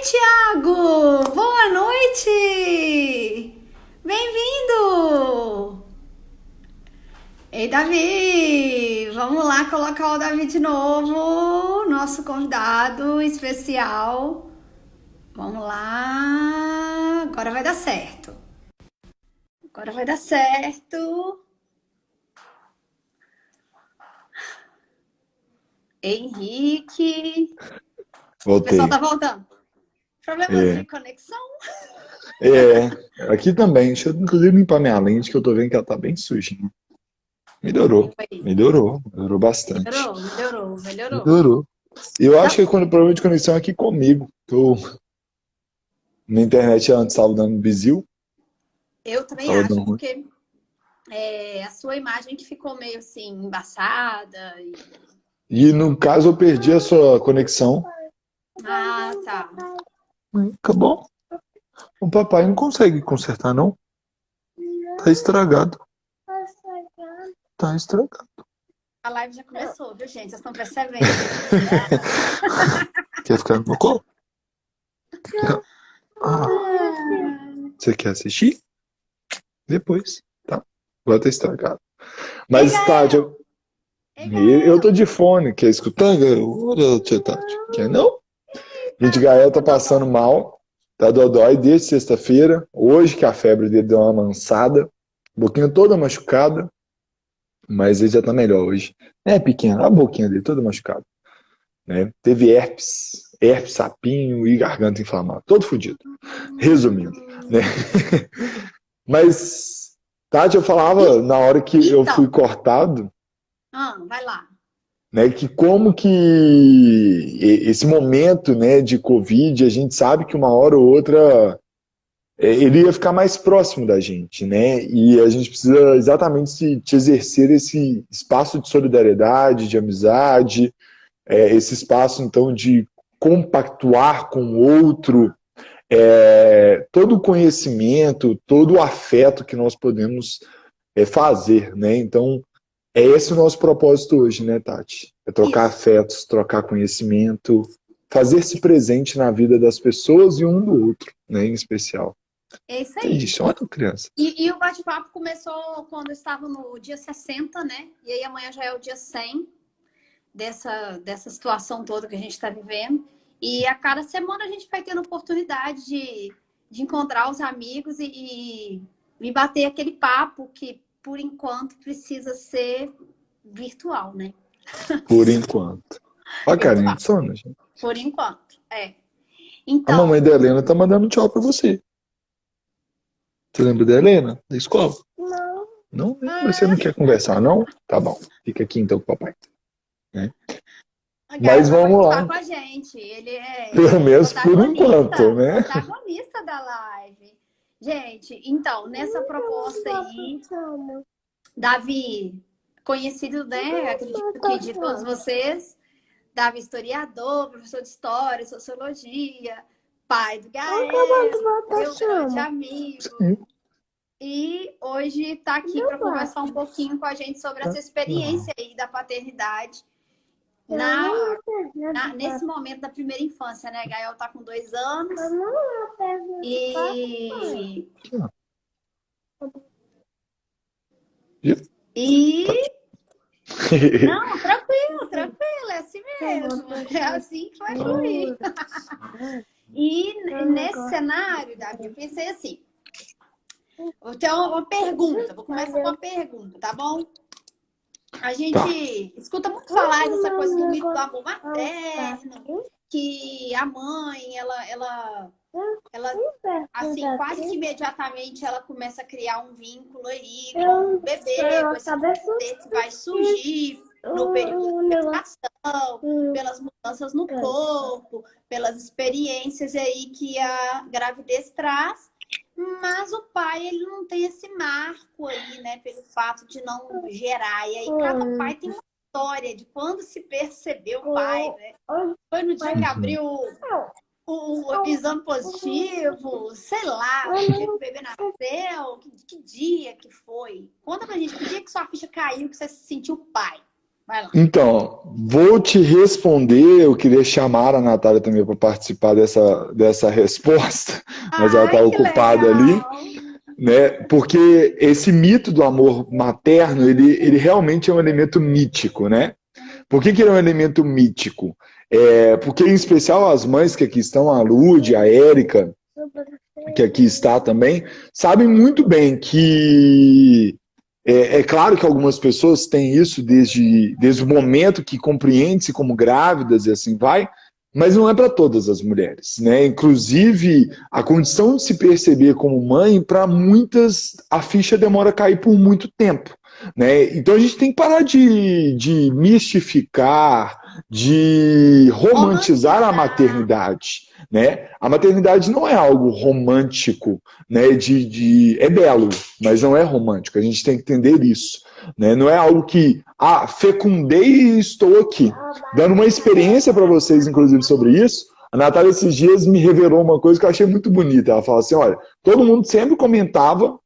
Tiago! Boa noite! Bem-vindo! Ei, Davi! Vamos lá colocar o Davi de novo, nosso convidado especial. Vamos lá! Agora vai dar certo. Agora vai dar certo. Henrique. O pessoal Voltei. tá voltando. Problemas de É, conexão? aqui também. Deixa eu inclusive limpar minha lente, que eu tô vendo que ela tá bem sujinha. Melhorou, Limpa aí. melhorou bastante. Melhorou. Melhorou. E eu acho Já que é quando o problema de conexão é aqui comigo, que eu, na internet antes estava dando bizil, Eu também tava acho, dando ruim. porque a sua imagem que ficou meio assim, embaçada. E no caso eu perdi a sua conexão. Ah, tá. Acabou. O papai não consegue consertar, não. Tá estragado. Tá estragado. A live já começou, viu, gente? Vocês estão percebendo? Quer ficar no meu colo? Ah, você quer assistir? Depois, tá? Agora tá estragado. Ei, Mas, Tati, Gael! eu, Ei, eu Gael! tô de fone. Quer escutar, Gael? Olha, tia Tati. Quer não? Gente, Gael tá passando mal. Tá dodói desde sexta-feira. Hoje que a febre dele deu uma amansada. Boquinha toda machucada. Mas ele já tá melhor hoje. É pequeno, a boquinha dele toda machucada. Né? Teve herpes, sapinho e garganta inflamada. Todo fodido. Resumindo. Né? Mas, Tati, eu falava E- na hora que eu fui Então, cortado, vai lá. né, que como que esse momento, né, de Covid, a gente sabe que uma hora ou outra ele ia ficar mais próximo da gente, né? E a gente precisa exatamente de exercer esse espaço de solidariedade, de amizade, esse espaço então de compactuar com o outro, todo o conhecimento, todo o afeto que nós podemos fazer, né? Então é esse o nosso propósito hoje, né, Tati? É trocar Isso. afetos, trocar conhecimento, fazer-se presente na vida das pessoas e um do outro, né, em especial. É isso É aí. isso, olha, crianças. E o bate-papo começou quando eu estava no dia 60, né? E aí amanhã já é o dia 100 dessa situação toda que a gente está vivendo. E a cada semana a gente vai tendo oportunidade de encontrar os amigos e bater aquele papo que, por enquanto, precisa ser virtual, né? Por enquanto. Olha a carinha Virtual, de sono, gente. por enquanto. A mamãe Então, da Helena tá mandando um tchau pra você. Você lembra da Helena? Da escola? Não lembra? Você não quer conversar, não? Tá bom. Fica aqui então com o papai. Né? o Gael Mas vai vamos participar lá. com a gente. Ele é Pelo menos por enquanto, protagonista, né? protagonista da live. Gente, então, nessa proposta aí, Davi, conhecido, né? Acredito que de todos vocês, Davi, historiador, professor de história, sociologia, pai do Gael, meu grande amigo. Sim. E hoje está aqui para conversar um pouquinho com a gente sobre essa experiência aí da paternidade nesse momento da primeira infância, né? Gael está com 2 anos e, e não, tranquilo, é assim mesmo. É assim que vai fluir. E nesse cenário, Davi, eu pensei assim: vou ter uma pergunta, vou começar com uma pergunta, tá bom? A Tá. gente escuta muito falar dessa coisa do mito do amor materno, que a mãe, ela assim, quase que imediatamente ela começa a criar um vínculo aí com o bebê, com esse bebê que vai surgir no período de gestação, pelas mudanças no corpo, pelas experiências aí que a gravidez traz. Mas o pai, ele não tem esse marco aí, né? Pelo fato de não gerar. E aí cada pai tem uma história de quando se percebeu o pai, né? Foi no dia que Uhum. abriu o exame positivo, sei lá, o dia que o bebê nasceu, que dia que foi? Conta pra gente, que dia que sua ficha caiu, que você se sentiu pai? Vai lá. Então, vou te responder. Eu queria chamar a Natália também para participar dessa resposta, mas ela está Ai, que ocupada ali, legal! né? Porque esse mito do amor materno, ele realmente é um elemento mítico, né? Por que ele é um elemento mítico? Porque, em especial, as mães que aqui estão, a Lud, a Érica, que aqui está também, sabem muito bem que é claro que algumas pessoas têm isso desde o momento que compreende-se como grávidas e assim vai, mas não é para todas as mulheres, né? Inclusive, a condição de se perceber como mãe, para muitas, a ficha demora a cair por muito tempo, né? Então a gente tem que parar de mistificar, de romantizar a Romantizar. maternidade, né? A maternidade não é algo romântico, né? É belo, mas não é romântico. A gente tem que entender isso, né? Não é algo que, fecundei e estou aqui. Dando uma experiência para vocês, inclusive, sobre isso, a Natália esses dias me revelou uma coisa que eu achei muito bonita. Ela fala assim, olha, todo mundo sempre comentava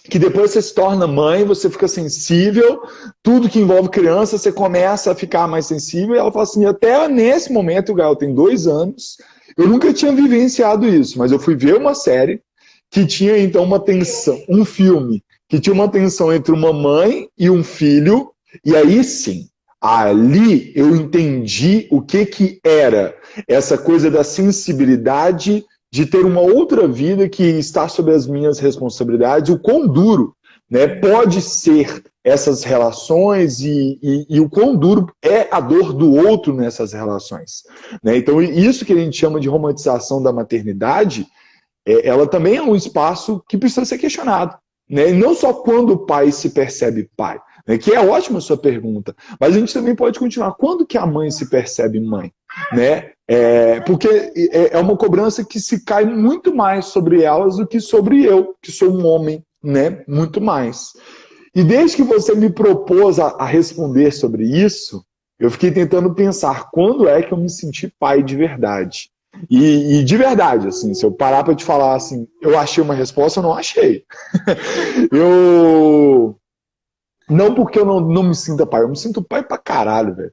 que depois você se torna mãe, você fica sensível, tudo que envolve criança, você começa a ficar mais sensível, e ela fala assim, até nesse momento, o Gael tem 2 anos, eu nunca tinha vivenciado isso, mas eu fui ver uma série que tinha então uma tensão, um filme, que tinha uma tensão entre uma mãe e um filho, e aí sim, ali eu entendi o que era essa coisa da sensibilidade de ter uma outra vida que está sob as minhas responsabilidades, o quão duro, né, pode ser essas relações e o quão duro é a dor do outro nessas relações, né? Então, isso que a gente chama de romantização da maternidade, ela também é um espaço que precisa ser questionado, né? E não só quando o pai se percebe pai, né? Que é ótima a sua pergunta, mas a gente também pode continuar. Quando que a mãe se percebe mãe? Né? Porque é uma cobrança que se cai muito mais sobre elas do que sobre eu, que sou um homem, né? Muito mais. E desde que você me propôs a responder sobre isso, eu fiquei tentando pensar quando é que eu me senti pai de verdade. E de verdade, assim, se eu parar para te falar assim, eu achei uma resposta, eu não achei. Eu não porque eu não me sinta pai, eu me sinto pai pra caralho, velho.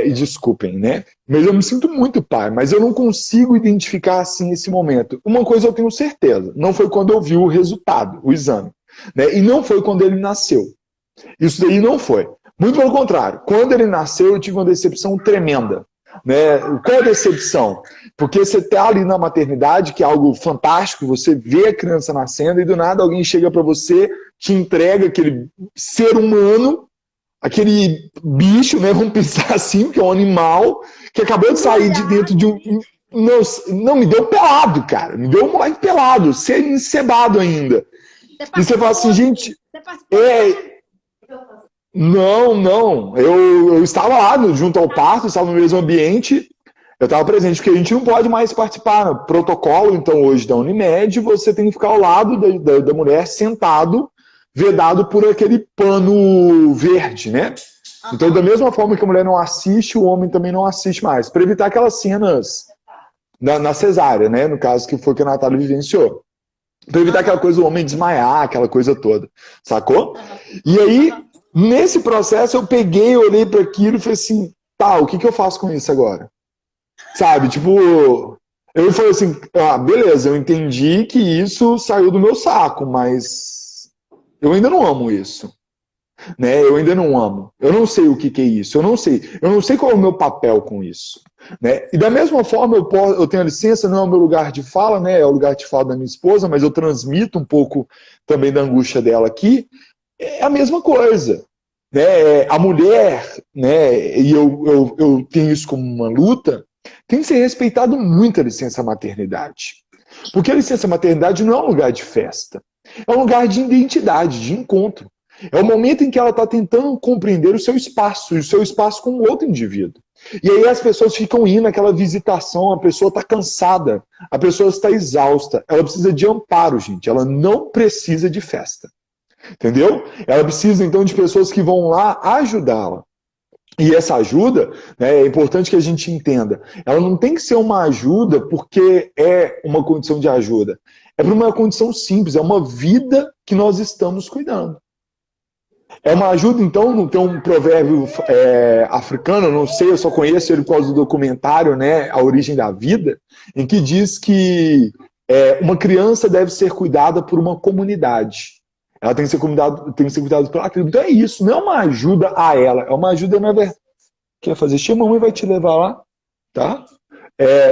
E desculpem, né? Mas eu me sinto muito pai, mas eu não consigo identificar assim esse momento. Uma coisa eu tenho certeza, não foi quando eu vi o resultado, o exame, né? E não foi quando ele nasceu. Isso daí não foi. Muito pelo contrário, quando ele nasceu eu tive uma decepção tremenda. Né? Qual a decepção? Porque você está ali na maternidade, que é algo fantástico, você vê a criança nascendo e do nada alguém chega para você, te entrega aquele ser humano, aquele bicho, né? Vamos pensar assim, que é um animal, que acabou de sair de dentro de um. Não, me deu pelado, cara. Me deu um moleque pelado, ser encebado ainda. Você E você fala assim, participou? gente, Você participou do parto? é, não. Eu estava lá junto ao parto, estava no mesmo ambiente, eu estava presente, porque a gente não pode mais participar. No protocolo, então, hoje da Unimed, você tem que ficar ao lado da mulher, sentado, vedado por aquele pano verde, né? Então, da Aham. mesma forma que a mulher não assiste, o homem também não assiste mais, para evitar aquelas cenas na cesárea, né? No caso que foi que a Natália vivenciou. Para evitar aquela Aham. coisa do homem desmaiar, aquela coisa toda, sacou? Aham. E aí, Aham. nesse processo, eu peguei, olhei para aquilo e falei assim, tá, o que eu faço com isso agora? Sabe, tipo, eu falei assim, beleza, eu entendi que isso saiu do meu saco, mas eu ainda não amo isso, né? Eu ainda não amo. Eu não sei o que é isso, eu não sei qual é o meu papel com isso, né? E da mesma forma eu tenho a licença, não é o meu lugar de fala, né? É o lugar de fala da minha esposa, mas eu transmito um pouco também da angústia dela aqui. É a mesma coisa, né? A mulher, né? E eu tenho isso como uma luta. Tem que ser respeitado muito a licença maternidade. Porque a licença maternidade não é um lugar de festa. É um lugar de identidade, de encontro. É o momento em que ela está tentando compreender o seu espaço, e o seu espaço com outro indivíduo. E aí as pessoas ficam indo naquela visitação, a pessoa está cansada, a pessoa está exausta, ela precisa de amparo, gente, ela não precisa de festa. Entendeu? Ela precisa então de pessoas que vão lá ajudá-la. E essa ajuda, né, é importante que a gente entenda, ela não tem que ser uma ajuda porque é uma condição de ajuda. É por uma condição simples, é uma vida que nós estamos cuidando. É uma ajuda, então, tem um provérbio africano, não sei, eu só conheço ele por causa do documentário, né, A Origem da Vida, em que diz que uma criança deve ser cuidada por uma comunidade. Ela tem que ser cuidada pela tribo. Então é isso, não é uma ajuda a ela, é uma ajuda, na verdade. Quer fazer xixi, a mamãe vai te levar lá, tá?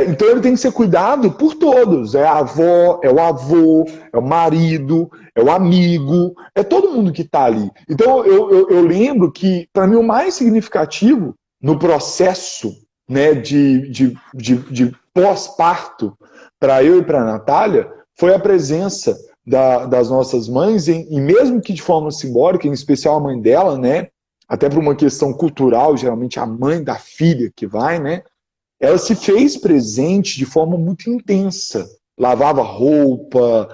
Então ele tem que ser cuidado por todos. É a avó, é o avô, é o marido, é o amigo, é todo mundo que está ali. Então eu lembro que, para mim, o mais significativo no processo, né, de pós-parto para eu e para a Natália foi a presença das nossas mães, e mesmo que de forma simbólica, em especial a mãe dela, né, até por uma questão cultural, geralmente a mãe da filha que vai, né? Ela se fez presente de forma muito intensa. Lavava roupa,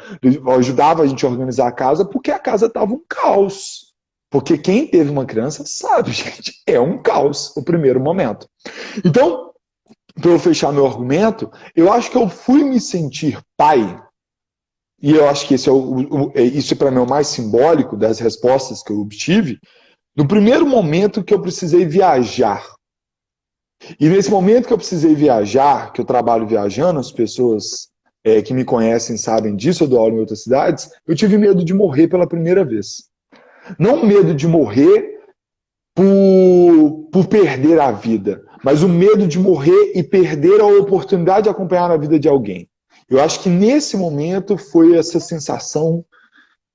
ajudava a gente a organizar a casa, porque a casa estava um caos. Porque quem teve uma criança sabe, gente, é um caos o primeiro momento. Então, para eu fechar meu argumento, eu acho que eu fui me sentir pai, e eu acho que isso para mim é o mais simbólico das respostas que eu obtive, no primeiro momento que eu precisei viajar. E nesse momento que eu precisei viajar, que eu trabalho viajando, as pessoas que me conhecem sabem disso, eu dou aula em outras cidades, eu tive medo de morrer pela primeira vez. Não medo de morrer por perder a vida, mas o medo de morrer e perder a oportunidade de acompanhar a vida de alguém. Eu acho que nesse momento foi essa sensação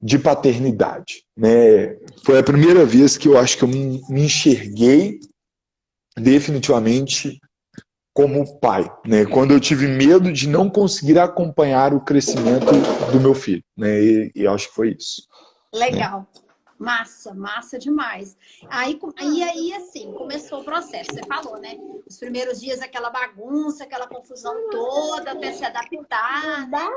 de paternidade, né? Foi a primeira vez que eu acho que eu me enxerguei definitivamente como pai, né? Quando eu tive medo de não conseguir acompanhar o crescimento do meu filho, né? E acho que foi isso. Legal. Né? Massa demais. Aí, assim, começou o processo. Você falou, né? Os primeiros dias, aquela bagunça, aquela confusão toda, até se adaptar, né?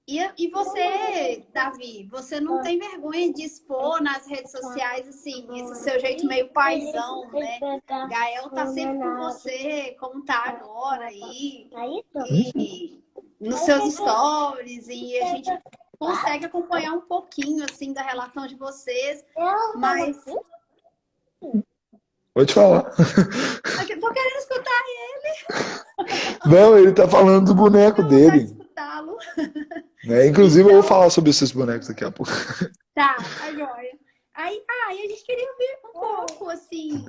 E você, Davi, você não tem vergonha de expor nas redes sociais, assim, esse seu jeito meio paizão, né? Gael tá sempre com você, como tá agora aí, e nos seus stories, e a gente consegue acompanhar um pouquinho, assim, da relação de vocês, mas... Pode falar. Eu tô querendo escutar ele. Não, ele tá falando do boneco dele. Escutá-lo. Inclusive, então, eu vou falar sobre esses bonecos daqui a pouco. Tá joia. Aí a gente queria ouvir um pouco, assim,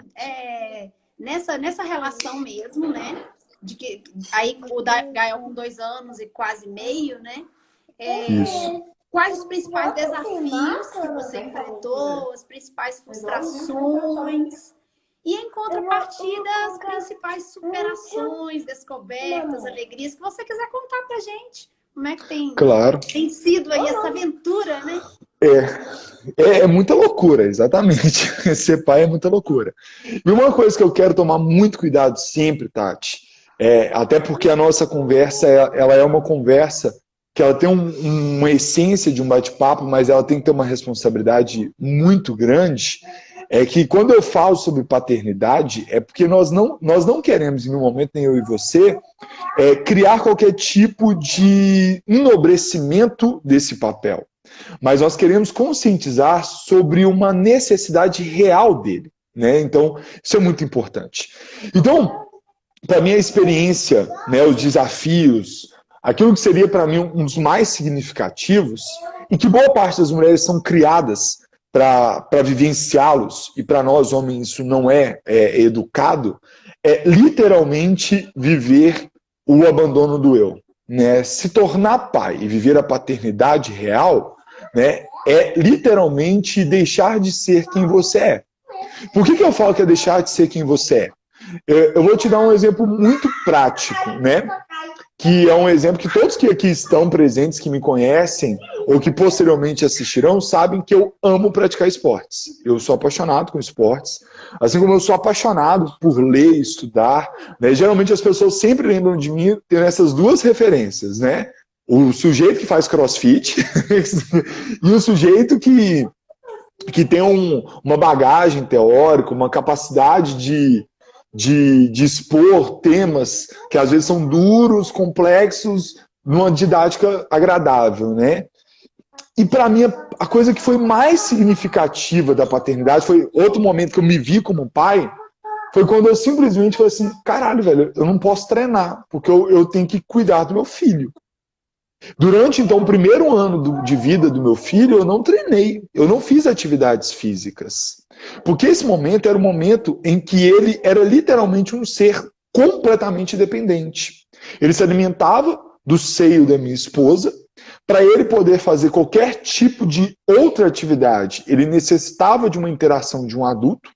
nessa relação mesmo, né? De que aí o Gael com 2 anos e quase meio, né? Quais os principais desafios que você enfrentou, as principais frustrações? E em contrapartida, as principais superações, descobertas, alegrias que você quiser contar pra gente. Como é que tem sido aí essa aventura, né? É muita loucura, exatamente. Ser pai é muita loucura. E uma coisa que eu quero tomar muito cuidado sempre, Tati, até porque a nossa conversa, ela é uma conversa que ela tem uma essência de um bate-papo, mas ela tem que ter uma responsabilidade muito grande, é que quando eu falo sobre paternidade, é porque nós não queremos, em nenhum momento, nem eu e você, criar qualquer tipo de enobrecimento desse papel. Mas nós queremos conscientizar sobre uma necessidade real dele, né? Então, isso é muito importante. Então, para mim, a experiência, né, os desafios, aquilo que seria para mim um dos mais significativos, e que boa parte das mulheres são criadas para vivenciá-los, e para nós, homens, isso não é educado, é literalmente viver o abandono do eu. Né? Se tornar pai e viver a paternidade real, né, é literalmente deixar de ser quem você é. Por que eu falo que é deixar de ser quem você é? Eu vou te dar um exemplo muito prático, né? Que é um exemplo que todos que aqui estão presentes, que me conhecem, ou que posteriormente assistirão, sabem que eu amo praticar esportes. Eu sou apaixonado com esportes, assim como eu sou apaixonado por ler e estudar. Né? Geralmente as pessoas sempre lembram de mim tendo essas duas referências, né? O sujeito que faz crossfit e o sujeito que tem uma bagagem teórica, uma capacidade de expor temas que às vezes são duros, complexos, numa didática agradável, né? E para mim, a coisa que foi mais significativa da paternidade, foi outro momento que eu me vi como pai, foi quando eu simplesmente falei assim, caralho, velho, eu não posso treinar, porque eu tenho que cuidar do meu filho. Durante, então, o primeiro ano de vida do meu filho, eu não treinei, eu não fiz atividades físicas. Porque esse momento era o momento em que ele era literalmente um ser completamente dependente. Ele se alimentava do seio da minha esposa. Para ele poder fazer qualquer tipo de outra atividade, ele necessitava de uma interação de um adulto.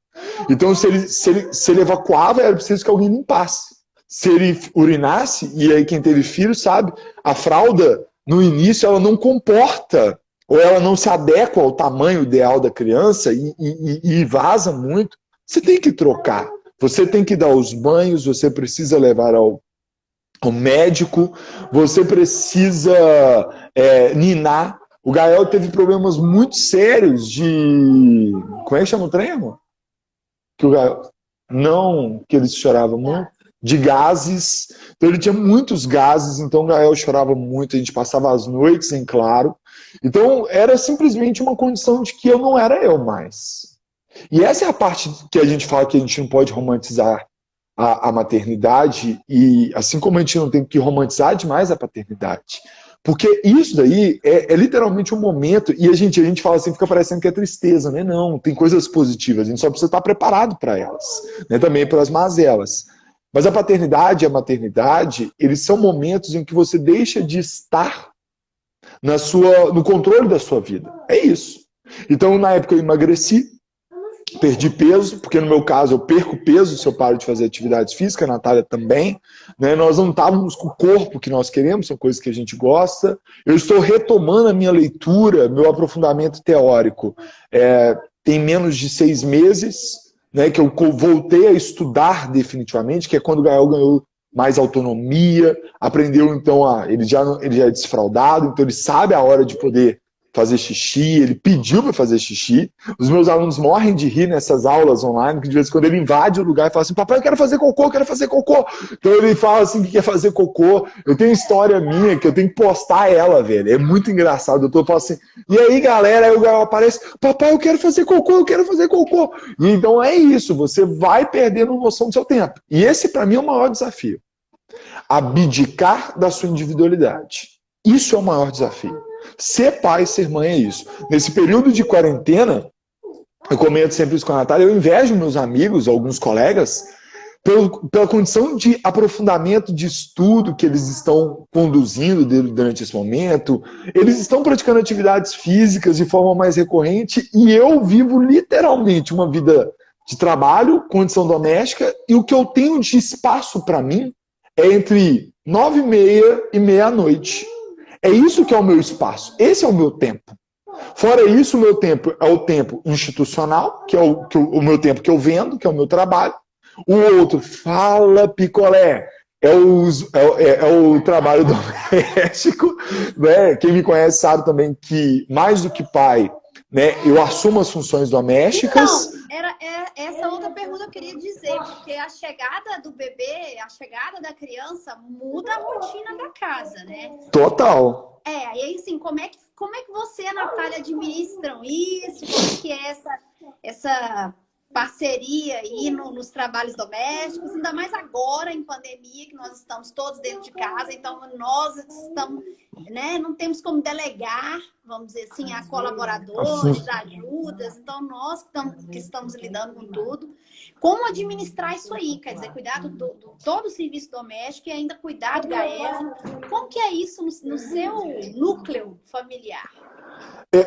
Então, se ele evacuava, era preciso que alguém limpasse. Se ele urinasse, e aí quem teve filho sabe, a fralda, no início, ela não comporta, ou ela não se adequa ao tamanho ideal da criança e vaza muito. Você tem que trocar. Você tem que dar os banhos, você precisa levar ao médico, você precisa ninar. O Gael teve problemas muito sérios de... Como é que chama o trem, amor? Que o Gael... Não, que ele chorava muito. De gases. Então ele tinha muitos gases, então o Gael chorava muito, a gente passava as noites em claro. Então era simplesmente uma condição de que eu não era eu mais. E essa é a parte que a gente fala que a gente não pode romantizar a maternidade, e assim como a gente não tem que romantizar demais a paternidade. Porque isso daí é literalmente um momento, e a gente fala assim, fica parecendo que é tristeza, né? Não, tem coisas positivas, a gente só precisa estar preparado para elas, né? Também para as mazelas. Mas a paternidade e a maternidade, eles são momentos em que você deixa de estar no controle da sua vida. É isso. Então, na época eu emagreci, perdi peso, porque no meu caso eu perco peso se eu paro de fazer atividades físicas, a Natália também, né? Nós não estávamos com o corpo que nós queremos, são coisas que a gente gosta. Eu estou retomando a minha leitura, meu aprofundamento teórico. Tem menos de 6 meses, né, que eu voltei a estudar definitivamente, que é quando o Gael ganhou mais autonomia, aprendeu então ele já é desfraldado, então ele sabe a hora de poder fazer xixi, ele pediu para fazer xixi. Os meus alunos morrem de rir nessas aulas online, que de vez em quando ele invade o lugar e fala assim, papai, eu quero fazer cocô, eu quero fazer cocô. Então ele fala assim que quer fazer cocô. Eu tenho história minha que eu tenho que postar ela, velho. É muito engraçado. Eu falo assim, e aí galera, aí o Gael aparece, papai, eu quero fazer cocô, eu quero fazer cocô. E então é isso, você vai perdendo noção do seu tempo. E esse para mim é o maior desafio. Abdicar da sua individualidade. Isso é o maior desafio. Ser pai, ser mãe é isso. Nesse período de quarentena, eu comento sempre isso com a Natália, eu invejo meus amigos, alguns colegas, pela condição de aprofundamento de estudo que eles estão conduzindo durante esse momento. Eles estão praticando atividades físicas de forma mais recorrente e eu vivo literalmente uma vida de trabalho, condição doméstica, e o que eu tenho de espaço para mim é entre 9h30 e meia-noite. É isso que é o meu espaço. Esse é o meu tempo. Fora isso, o meu tempo é o tempo institucional, que é o meu tempo que eu vendo, que é o meu trabalho. O outro, fala picolé, é o trabalho doméstico. Né? Quem me conhece sabe também que, mais do que pai, né, eu assumo as funções domésticas. Então, era essa outra pergunta que eu queria dizer, porque a chegada do bebê, a chegada da criança muda a rotina da casa, né? Total. E aí, assim, como é que você e a Natália administram isso? Como é que é essa parceria aí nos trabalhos domésticos? Ainda mais agora, em pandemia, que nós estamos todos dentro de casa, então nós estamos, né, não temos como delegar, vamos dizer assim, a colaboradores, ajudas, então nós que estamos lidando com tudo. Como administrar isso aí? Quer dizer, cuidar do todo o serviço doméstico e ainda cuidar do Gael. Como que é isso no seu núcleo familiar?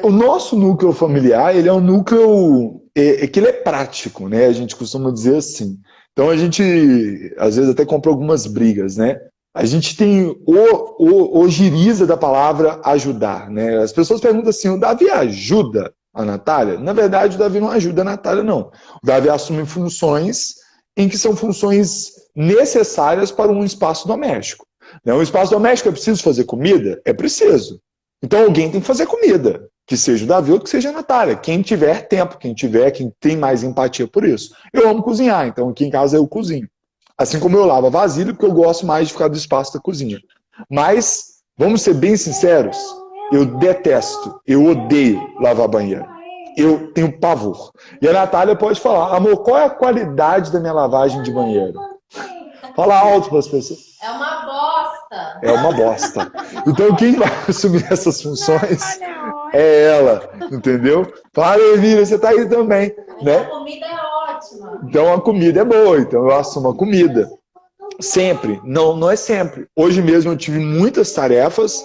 O nosso núcleo familiar, ele é um núcleo que ele é prático, né? A gente costuma dizer assim. Então a gente, às vezes, até compra algumas brigas, né? A gente tem o giriza da palavra ajudar, né? As pessoas perguntam assim, o Davi ajuda a Natália? Na verdade, o Davi não ajuda a Natália, não. O Davi assume funções em que são funções necessárias para um espaço doméstico. Um espaço doméstico é preciso fazer comida? É preciso. Então alguém tem que fazer comida, que seja o Davi ou que seja a Natália. Quem tiver tempo, quem tem mais empatia por isso. Eu amo cozinhar, então aqui em casa eu cozinho. Assim como eu lavo a vasilha, porque eu gosto mais de ficar do espaço da cozinha. Mas, vamos ser bem sinceros, eu detesto, eu odeio lavar banheiro. Eu tenho pavor. E a Natália pode falar, amor, qual é a qualidade da minha lavagem de banheiro? Fala alto para as pessoas. É uma bosta. É uma bosta. Então quem vai assumir essas funções é ela, entendeu? Fala, Emília, você tá aí também, né? A comida é ótima. Então a comida é boa, então eu assumo a comida. Sempre, não é sempre. Hoje mesmo eu tive muitas tarefas,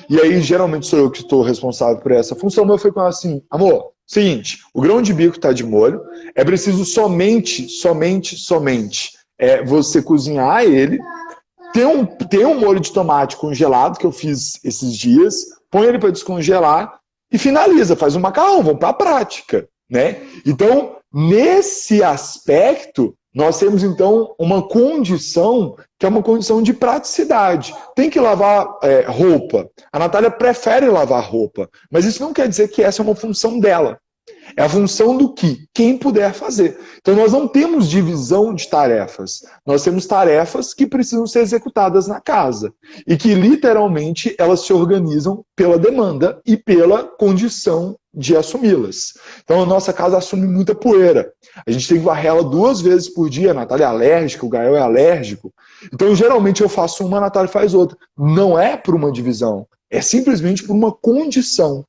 e aí geralmente sou eu que estou responsável por essa função, mas eu fui com ela assim, amor, seguinte, o grão de bico está de molho, é preciso somente você cozinhar ele, tem um molho de tomate congelado que eu fiz esses dias, põe ele para descongelar e finaliza, faz um macarrão, vamos para a prática, né? Então, nesse aspecto, nós temos então uma condição que é uma condição de praticidade. Tem que lavar roupa. A Natália prefere lavar roupa, mas isso não quer dizer que essa é uma função dela. É a função do que quem puder fazer. Então nós não temos divisão de tarefas. Nós temos tarefas que precisam ser executadas na casa. E que literalmente elas se organizam pela demanda e pela condição de assumi-las. Então a nossa casa assume muita poeira. A gente tem que varrer ela 2 vezes por dia. A Natália é alérgica, o Gael é alérgico. Então geralmente eu faço uma, a Natália faz outra. Não é por uma divisão. É simplesmente por uma condição.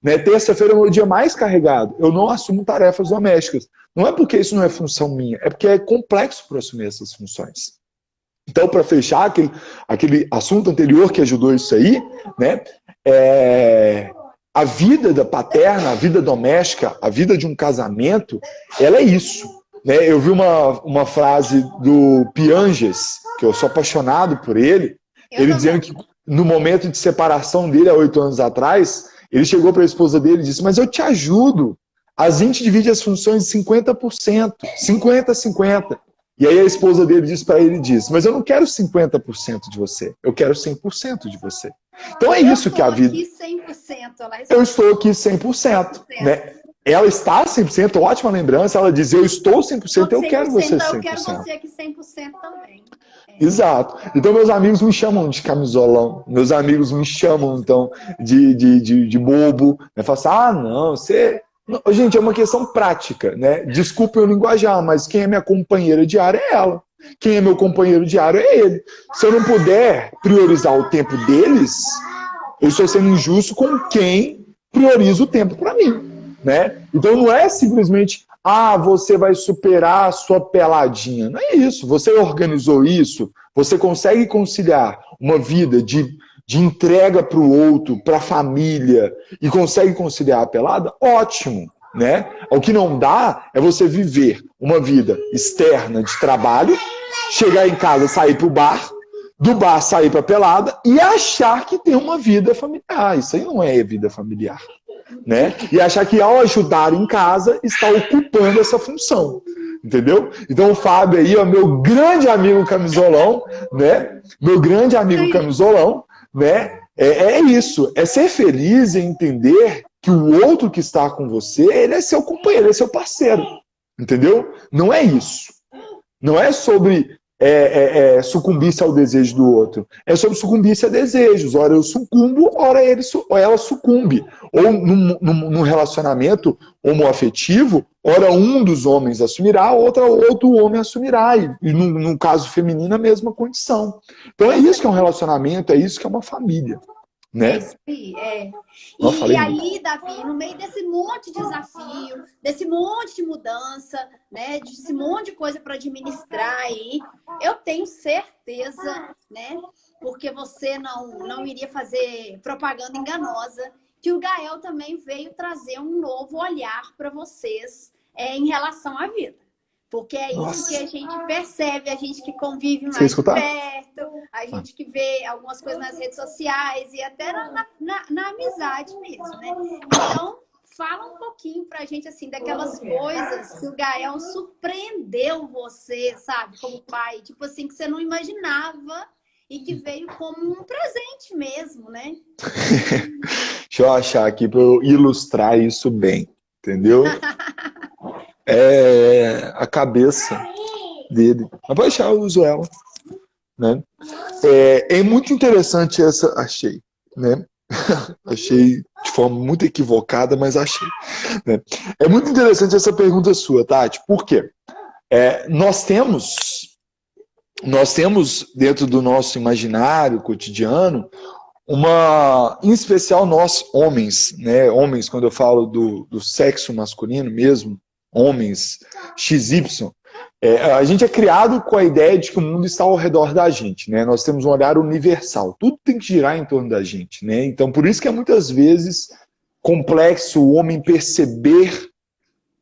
Né? Terça-feira é o meu dia mais carregado. Eu não assumo tarefas domésticas. Não é porque isso não é função minha, é porque é complexo para assumir essas funções. Então, para fechar aquele assunto anterior que ajudou isso aí, né? A vida da paterna, a vida doméstica, a vida de um casamento, ela é isso. Né? Eu vi uma frase do Piaget, que eu sou apaixonado por ele dizendo que no momento de separação dele, há 8 anos atrás, ele chegou para a esposa dele e disse, mas eu te ajudo. A gente divide as funções em 50%, 50-50. E aí a esposa dele disse para ele, mas eu não quero 50% de você, eu quero 100% de você. Então é isso que a vida... Eu estou aqui 100%. Né? Ela está 100%, ótima lembrança, ela diz, eu estou 100%, eu quero você 100%. Eu quero você aqui 100% também. Exato. Então meus amigos me chamam de camisolão, meus amigos me chamam então de bobo, né? Falam assim, não, você... Não, gente, é uma questão prática, né? Desculpe o linguajar, mas quem é minha companheira diária é ela. Quem é meu companheiro diário é ele. Se eu não puder priorizar o tempo deles, eu estou sendo injusto com quem prioriza o tempo para mim, né? Então não é simplesmente você vai superar a sua peladinha. Não é isso. Você organizou isso, você consegue conciliar uma vida de entrega para o outro, para a família, e consegue conciliar a pelada? Ótimo. Né? O que não dá é você viver uma vida externa de trabalho, chegar em casa, sair para o bar, do bar sair para a pelada e achar que tem uma vida familiar. Isso aí não é vida familiar. Né? E achar que ao ajudar em casa está ocupando essa função, entendeu? Então o Fábio aí, meu grande amigo camisolão, né? Meu grande amigo camisolão, né? É isso, é ser feliz e entender que o outro que está com você, ele é seu companheiro, ele é seu parceiro, entendeu? Não é isso. Não é sobre sucumbir-se ao desejo do outro. É sobre sucumbir-se a desejos. Ora eu sucumbo, ora ela sucumbe. Ou num relacionamento homoafetivo, ora um dos homens assumirá, outro homem assumirá. E no caso feminino, a mesma condição. Então é isso que é um relacionamento, é isso que é uma família. Né? E aí, Davi, no meio desse monte de desafio, desse monte de mudança, né, desse monte de coisa para administrar aí, eu tenho certeza, né, porque você não iria fazer propaganda enganosa, que o Gael também veio trazer um novo olhar para vocês em relação à vida. Porque é isso que a gente percebe, a gente que convive mais de perto, a gente que vê algumas coisas nas redes sociais e até na amizade mesmo, né? Então, fala um pouquinho pra gente, assim, daquelas coisas que o Gael surpreendeu você, sabe? Como pai, tipo assim, que você não imaginava e que veio como um presente mesmo, né? Deixa eu achar aqui para eu ilustrar isso bem, entendeu? A cabeça dele. Mas pode deixar, eu uso ela. Né? É muito interessante essa... Achei. Né? Achei de forma muito equivocada, mas achei. Né? É muito interessante essa pergunta sua, Tati. Por quê? Nós temos dentro do nosso imaginário cotidiano em especial nós homens, né? Homens, quando eu falo do sexo masculino mesmo, homens XY, a gente é criado com a ideia de que o mundo está ao redor da gente, né? Nós temos um olhar universal, tudo tem que girar em torno da gente, né? Então, por isso que é muitas vezes complexo o homem perceber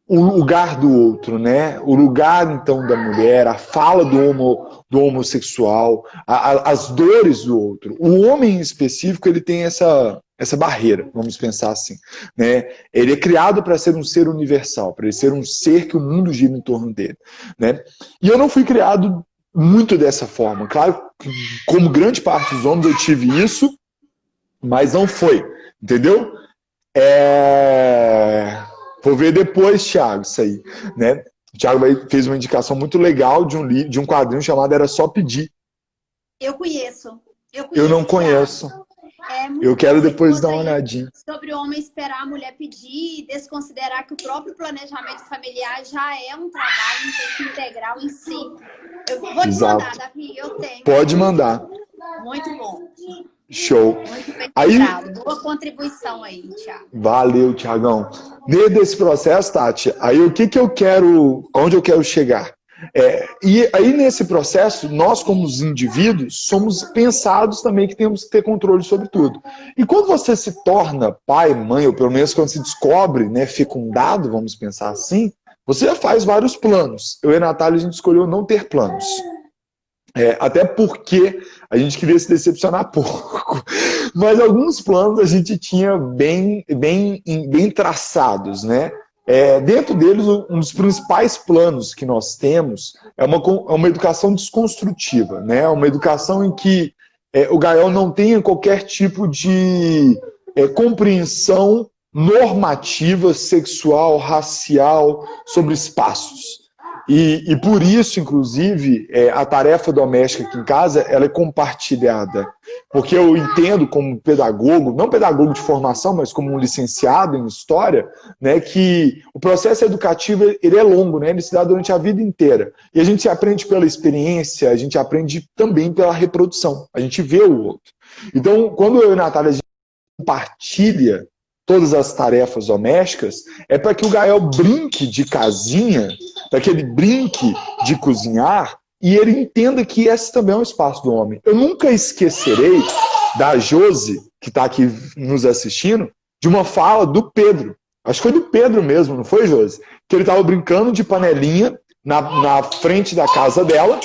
o lugar do outro, né? O lugar, então, da mulher, a fala do homossexual, as dores do outro. O homem em específico, ele tem essa barreira, vamos pensar assim, né? Ele é criado para ser um ser universal, para ele ser um ser que o mundo gira em torno dele, né? E eu não fui criado muito dessa forma. Claro, como grande parte dos homens eu tive isso, mas não foi, entendeu? Vou ver depois, Thiago, isso aí, né? O Thiago fez uma indicação muito legal de um quadrinho chamado Era Só Pedir. Eu conheço. Eu não conheço. Eu quero depois dar uma olhadinha. Sobre o homem esperar a mulher pedir e desconsiderar que o próprio planejamento familiar já é um trabalho em tempo integral em si. Eu vou te mandar, Davi, eu tenho. Pode mandar. Muito bom. Show. Muito bem lembrado. Boa contribuição aí, Thiago. Valeu, Thiagão. Dentro desse processo, Tati, aí o que eu quero, onde eu quero chegar? E aí nesse processo, nós como os indivíduos, somos pensados também que temos que ter controle sobre tudo. E quando você se torna pai, mãe, ou pelo menos quando se descobre, né, fecundado, vamos pensar assim, você já faz vários planos. Eu e a Natália, a gente escolheu não ter planos. Até porque a gente queria se decepcionar pouco. Mas alguns planos a gente tinha bem traçados, né? Dentro deles, um dos principais planos que nós temos é uma educação desconstrutiva, né? Uma educação em que o Gael não tenha qualquer tipo de compreensão normativa, sexual, racial, sobre espaços. E por isso, inclusive, a tarefa doméstica aqui em casa ela é compartilhada. Porque eu entendo como pedagogo, não pedagogo de formação, mas como um licenciado em História, né, que o processo educativo ele é longo, né, ele se dá durante a vida inteira. E a gente aprende pela experiência, a gente aprende também pela reprodução. A gente vê o outro. Então, quando eu e a Natália a gente compartilha todas as tarefas domésticas, é para que o Gael brinque de casinha, para que ele brinque de cozinhar, e ele entenda que esse também é um espaço do homem. Eu nunca esquecerei da Josi, que está aqui nos assistindo, de uma fala do Pedro. Acho que foi do Pedro mesmo, não foi, Josi? Que ele estava brincando de panelinha na frente da casa dela,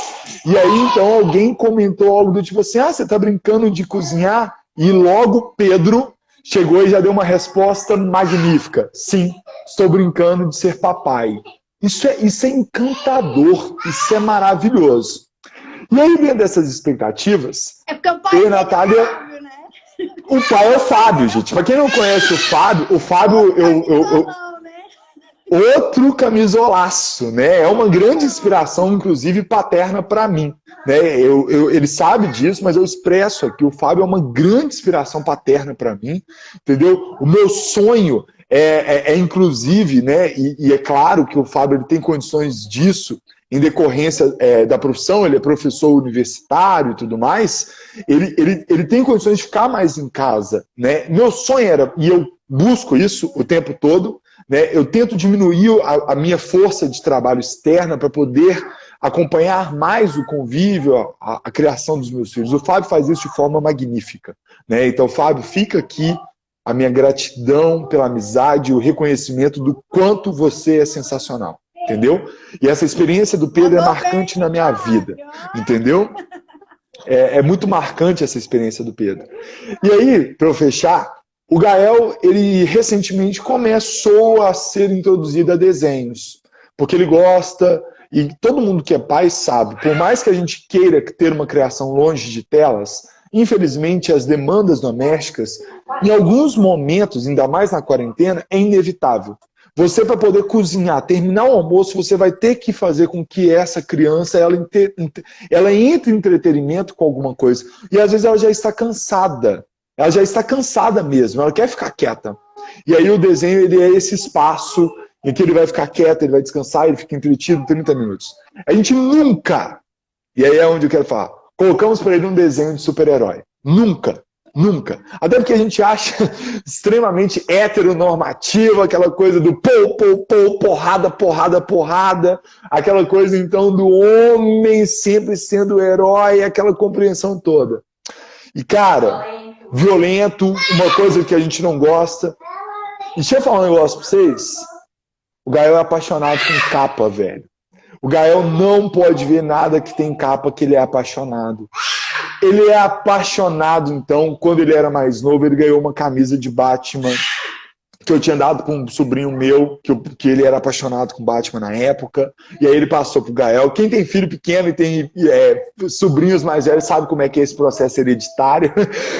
e aí então alguém comentou algo do tipo assim, você está brincando de cozinhar? E logo Pedro chegou e já deu uma resposta magnífica. Sim, estou brincando de ser papai. Isso é encantador, isso é maravilhoso. E aí, dentro dessas expectativas, porque o pai eu e a Natália... é Fábio, né? O pai é o Fábio, gente. Para quem não conhece o Fábio, outro camisolaço, né? É uma grande inspiração, inclusive, paterna para mim. Né? Ele sabe disso, mas eu expresso aqui. O Fábio é uma grande inspiração paterna para mim, entendeu? O meu sonho inclusive, né? E é claro que o Fábio ele tem condições disso, em decorrência da profissão, ele é professor universitário e tudo mais, ele tem condições de ficar mais em casa. Né? Meu sonho era, e eu busco isso o tempo todo, né? Eu tento diminuir a minha força de trabalho externa para poder acompanhar mais o convívio, a criação dos meus filhos. O Fábio faz isso de forma magnífica. Né? Então, Fábio, fica aqui a minha gratidão pela amizade e o reconhecimento do quanto você é sensacional. Entendeu? E essa experiência do Pedro é marcante na minha vida. Entendeu? É muito marcante essa experiência do Pedro. E aí, para eu fechar, o Gael, ele recentemente começou a ser introduzido a desenhos. Porque ele gosta, e todo mundo que é pai sabe, por mais que a gente queira ter uma criação longe de telas, infelizmente as demandas domésticas, em alguns momentos, ainda mais na quarentena, é inevitável. Você, para poder cozinhar, terminar o almoço, você vai ter que fazer com que essa criança ela entre em entretenimento com alguma coisa. E às vezes ela já está cansada. Ela já está cansada mesmo, ela quer ficar quieta. E aí o desenho, ele é esse espaço em que ele vai ficar quieto, ele vai descansar, ele fica entretido 30 minutos. A gente nunca, e aí é onde eu quero falar, colocamos para ele um desenho de super-herói. Nunca. Nunca. Até porque a gente acha extremamente heteronormativo, aquela coisa do porrada, porrada, porrada, aquela coisa então do homem sempre sendo o herói, aquela compreensão toda. E cara, violento, uma coisa que a gente não gosta. E deixa eu falar um negócio pra vocês. O Gael é apaixonado com capa, velho. O Gael não pode ver nada que tem capa que ele é apaixonado. Ele é apaixonado, então, quando ele era mais novo, ele ganhou uma camisa de Batman, que eu tinha dado para um sobrinho meu, que ele era apaixonado com Batman na época, e aí ele passou pro Gael. Quem tem filho pequeno e tem sobrinhos mais velhos sabe como é que é esse processo hereditário.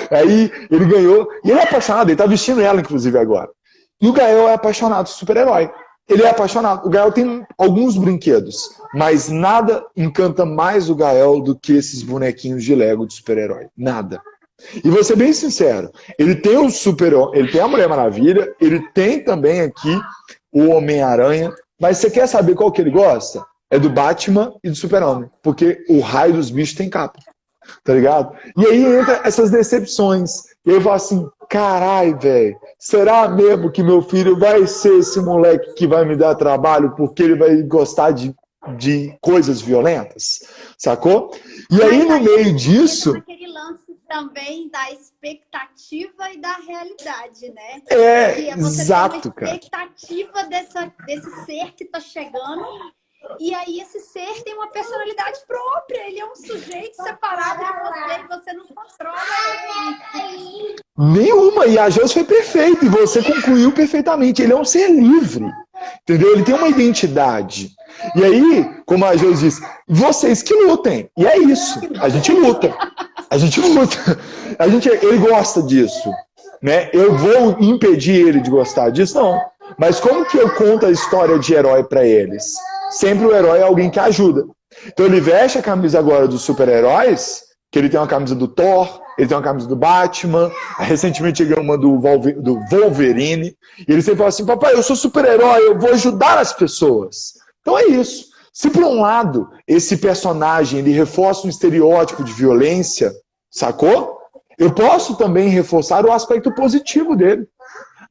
Aí ele ganhou, e ele é apaixonado, ele tá vestindo ela, inclusive, agora. E o Gael é apaixonado por super-herói. Ele é apaixonado. O Gael tem alguns brinquedos, mas nada encanta mais o Gael do que esses bonequinhos de Lego de super-herói. Nada. E vou ser bem sincero, ele tem o ele tem a Mulher Maravilha, ele tem também aqui o Homem-Aranha, mas você quer saber qual que ele gosta? É do Batman e do Super-Homem, porque o raio dos bichos tem capa, tá ligado? E aí entra essas decepções. E eu falo assim, carai, velho, será mesmo que meu filho vai ser esse moleque que vai me dar trabalho porque ele vai gostar de coisas violentas? Sacou? E aí, no meio disso... Aquele lance também da expectativa e da realidade, né? É, você exato, tem uma expectativa desse ser que tá chegando, e aí esse ser tem uma personalidade própria, ele é um sujeito separado de você não controla ele. Nenhuma, e a Josi foi perfeita, e você concluiu perfeitamente, ele é um ser livre, entendeu? Ele tem uma identidade. E aí, como a Josi disse, vocês que lutem, e é isso, a gente luta. A gente luta. Ele gosta disso, né? Eu vou impedir ele de gostar disso? Não. Mas como que eu conto a história de herói para eles? Sempre o herói é alguém que ajuda. Então ele veste a camisa agora dos super-heróis, que ele tem uma camisa do Thor, ele tem uma camisa do Batman, recentemente ele ganhou uma do Wolverine, e ele sempre fala assim, papai, eu sou super-herói, eu vou ajudar as pessoas. Então é isso. Se por um lado esse personagem ele reforça um estereótipo de violência, sacou? Eu posso também reforçar o aspecto positivo dele,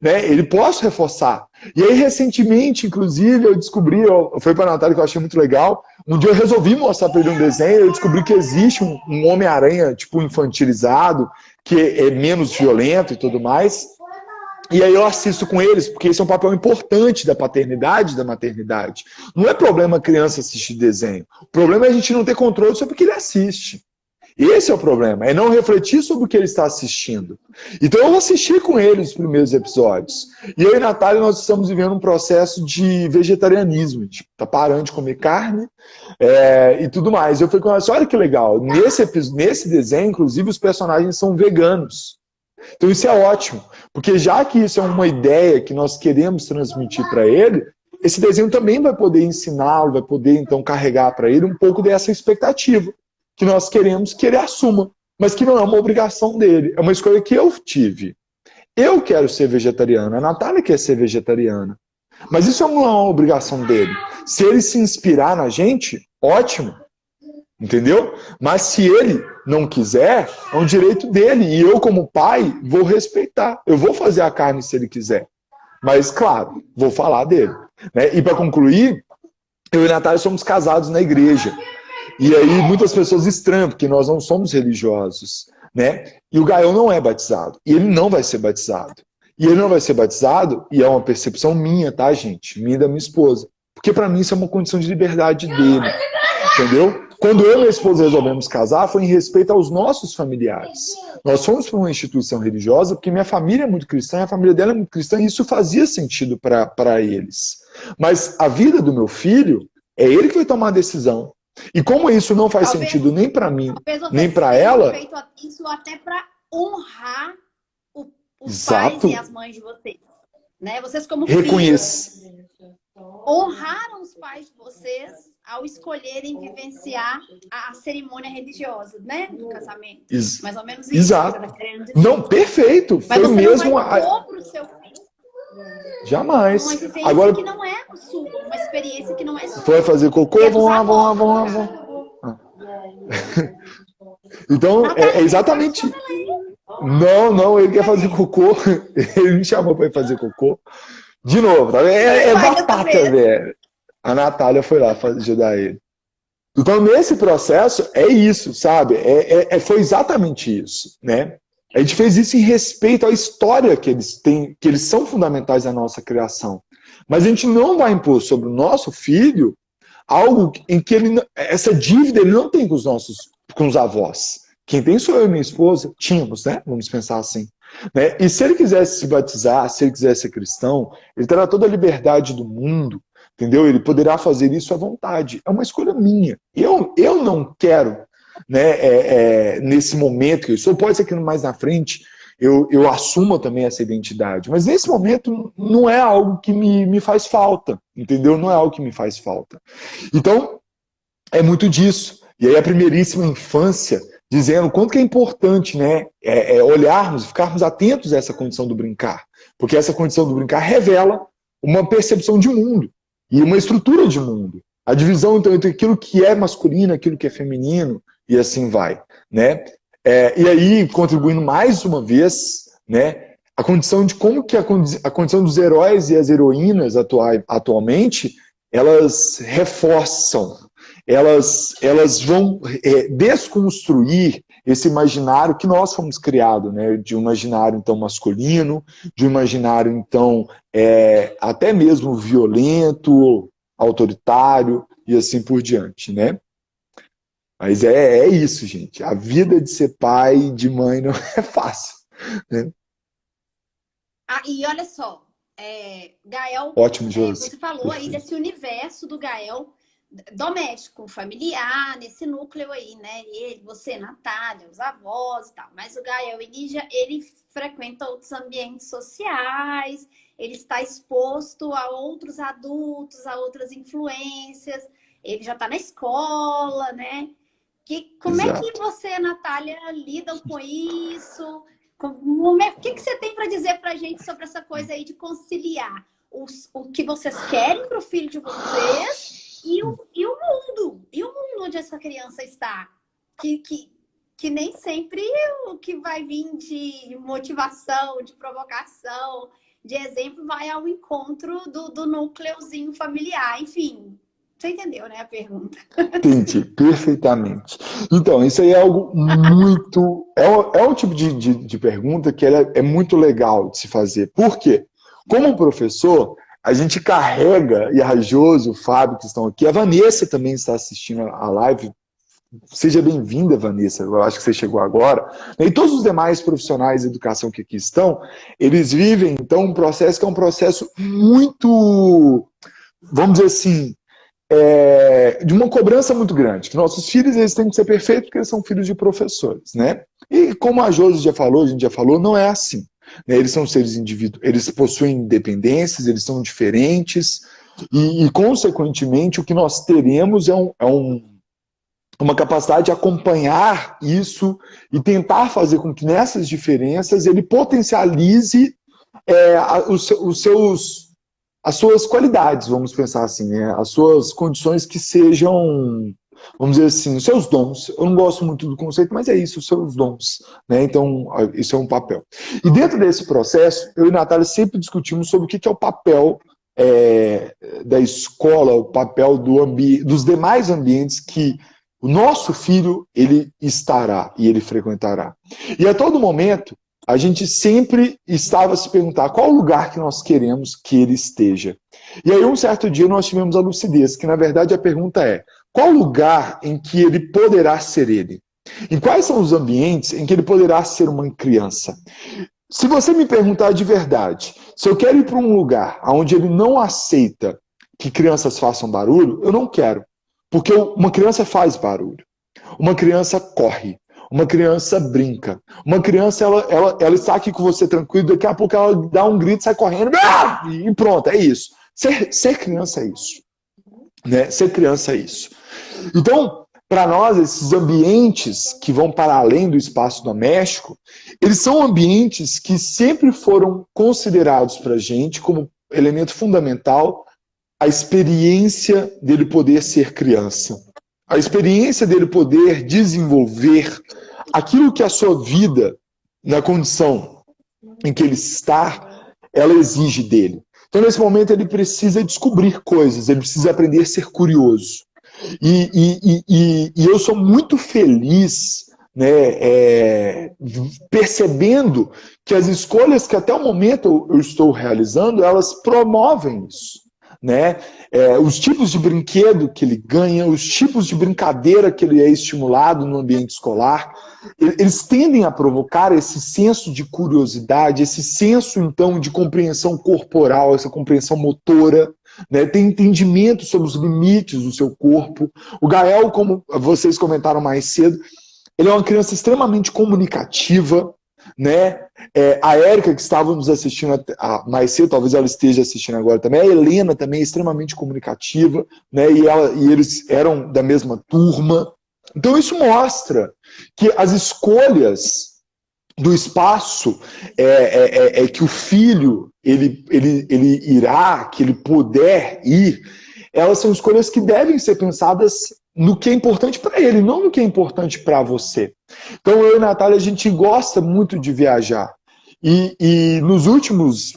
né? Ele posso reforçar. E aí recentemente, inclusive, eu descobri, foi para a Natália que eu achei muito legal, um dia eu resolvi mostrar para ele um desenho, eu descobri que existe um Homem-Aranha tipo infantilizado, que é menos violento e tudo mais. E aí eu assisto com eles, porque esse é um papel importante da paternidade e da maternidade. Não é problema a criança assistir desenho. O problema é a gente não ter controle sobre o que ele assiste. Esse é o problema, é não refletir sobre o que ele está assistindo. Então eu vou assistir com ele os primeiros episódios. E eu e a Natália, nós estamos vivendo um processo de vegetarianismo. Tipo, tá parando de comer carne e tudo mais. Eu falei com ela assim, olha que legal, nesse desenho, inclusive, os personagens são veganos. Então isso é ótimo, porque já que isso é uma ideia que nós queremos transmitir para ele, esse desenho também vai poder ensiná-lo, vai poder então carregar para ele um pouco dessa expectativa que nós queremos que ele assuma, mas que não é uma obrigação dele, é uma escolha que eu tive. Eu quero ser vegetariano, a Natália quer ser vegetariana, mas isso não é uma obrigação dele. Se ele se inspirar na gente, ótimo. Entendeu? Mas se ele não quiser, é um direito dele. E eu, como pai, vou respeitar. Eu vou fazer a carne se ele quiser. Mas, claro, vou falar dele. Né? E para concluir, eu e a Natália somos casados na igreja. E aí muitas pessoas estranham, porque nós não somos religiosos. Né? E o Gael não é batizado. E ele não vai ser batizado. E ele não vai ser batizado, e é uma percepção minha, tá, gente? Minha e da minha esposa. Porque para mim isso é uma condição de liberdade dele. Entendeu? Quando eu e minha esposa resolvemos casar, foi em respeito aos nossos familiares. Nós fomos para uma instituição religiosa porque minha família é muito cristã, a família dela é muito cristã, e isso fazia sentido para eles. Mas a vida do meu filho, é ele que vai tomar a decisão. E como isso não faz sentido nem para mim, nem para ela... Feito isso até para honrar os Exato. pais e as mães de vocês. Né? Vocês como Reconhecer. filhos honraram os pais de vocês ao escolherem vivenciar a cerimônia religiosa, né? Do casamento. Mais ou menos isso. Exato. Que eu tô querendo dizer. Não, perfeito. Mas foi você mesmo não vai impor pro seu filho. Jamais. Uma vivência Agora, que não é sua, uma experiência que não é sua. foi fazer cocô? Que é Vamos dos lá, vamos lá, avós, vamos lá. Então, é exatamente. Não, ele quer fazer cocô. Ele me chamou para ir fazer cocô. De novo, tá? É batata, velho. A Natália foi lá ajudar ele. Então, nesse processo, é isso, sabe? Foi exatamente isso, né? A gente fez isso em respeito à história que eles têm, que eles são fundamentais na nossa criação. Mas a gente não vai impor sobre o nosso filho algo em que essa dívida ele não tem com os avós. Quem tem sou eu e minha esposa, tínhamos, né? Vamos pensar assim. Né? E se ele quisesse se batizar, se ele quisesse ser cristão, ele terá toda a liberdade do mundo, entendeu? Ele poderá fazer isso à vontade. É uma escolha minha. Eu não quero, né, nesse momento que eu sou, pode ser que mais na frente eu assuma também essa identidade, mas nesse momento não é algo que me faz falta, entendeu? Não é algo que me faz falta. Então, é muito disso. E aí a primeiríssima infância, dizendo o quanto que é importante, né, olharmos, ficarmos atentos a essa condição do brincar. Porque essa condição do brincar revela uma percepção de mundo e uma estrutura de mundo. A divisão, então, entre aquilo que é masculino, aquilo que é feminino, e assim vai, né? E aí, contribuindo mais uma vez, né, a condição de como que a condição dos heróis e as heroínas atualmente, elas reforçam, elas vão desconstruir esse imaginário que nós fomos criados, né? De um imaginário, então, masculino, de um imaginário, então, até mesmo violento, autoritário e assim por diante, né? Mas é isso, gente. A vida de ser pai e de mãe não é fácil, né? E olha só, Gael, ótimo, Josi. você falou aí desse universo do Gael doméstico, familiar, nesse núcleo aí, né? Ele, você, Natália, os avós e tal. Mas o Gael Elígia, ele frequenta outros ambientes sociais, ele está exposto a outros adultos, a outras influências, ele já está na escola, né? Como Exato. é que você, Natália, lidam com isso? O que você tem para dizer para a gente sobre essa coisa aí de conciliar o que vocês querem para o filho de vocês e o mundo? E o mundo onde essa criança está? Que nem sempre o que vai vir de motivação, de provocação, de exemplo, vai ao encontro do núcleozinho familiar. Enfim, você entendeu, né, a pergunta? Entendi, perfeitamente. Então, isso aí é algo muito... É um tipo de pergunta que é muito legal de se fazer. Por quê? Como professor, a gente carrega, e a Josi, o Fábio que estão aqui, a Vanessa também está assistindo a live. Seja bem-vinda, Vanessa, eu acho que você chegou agora. E todos os demais profissionais de educação que aqui estão, eles vivem, então, um processo que é um processo muito, vamos dizer assim, de uma cobrança muito grande, que nossos filhos eles têm que ser perfeitos porque eles são filhos de professores, né? E como a Josi já falou, a gente já falou, não é assim. Né? Eles são seres indivíduos, eles possuem independências, eles são diferentes e consequentemente, o que nós teremos uma capacidade de acompanhar isso e tentar fazer com que nessas diferenças ele potencialize as suas qualidades, vamos pensar assim, né? As suas condições que sejam, vamos dizer assim, os seus dons. Eu não gosto muito do conceito, mas é isso, os seus dons. Né? Então, isso é um papel. E dentro desse processo, eu e a Natália sempre discutimos sobre o que é o papel da escola, o papel dos demais ambientes que o nosso filho, ele estará e ele frequentará. E a todo momento, a gente sempre estava a se perguntar qual lugar que nós queremos que ele esteja. E aí, um certo dia, nós tivemos a lucidez, que na verdade a pergunta é, qual lugar em que ele poderá ser ele? E quais são os ambientes em que ele poderá ser uma criança? Se você me perguntar de verdade, se eu quero ir para um lugar onde ele não aceita que crianças façam barulho, eu não quero. Porque uma criança faz barulho, uma criança corre, uma criança brinca, uma criança ela está aqui com você tranquilo, daqui a pouco ela dá um grito, sai correndo, e pronto, é isso. Ser criança é isso. né? Ser criança é isso. Então, para nós, esses ambientes que vão para além do espaço doméstico, eles são ambientes que sempre foram considerados para a gente como elemento fundamental a experiência dele poder ser criança. A experiência dele poder desenvolver aquilo que a sua vida, na condição em que ele está, ela exige dele. Então, nesse momento, ele precisa descobrir coisas, ele precisa aprender a ser curioso. E eu sou muito feliz, né, percebendo que as escolhas que até o momento eu estou realizando, elas promovem isso. Né? Os tipos de brinquedo que ele ganha, os tipos de brincadeira que ele é estimulado no ambiente escolar, eles tendem a provocar esse senso de curiosidade, esse senso, então, de compreensão corporal, essa compreensão motora, né? Tem entendimento sobre os limites do seu corpo. O Gael, como vocês comentaram mais cedo, ele é uma criança extremamente comunicativa, né? A Érica, que estávamos assistindo mais cedo, talvez ela esteja assistindo agora também, a Helena também é extremamente comunicativa, né? E eles eram da mesma turma. Então isso mostra que as escolhas do espaço que o filho ele irá, que ele puder ir, elas são escolhas que devem ser pensadas no que é importante para ele, não no que é importante para você. Então eu e a Natália, a gente gosta muito de viajar. E nos últimos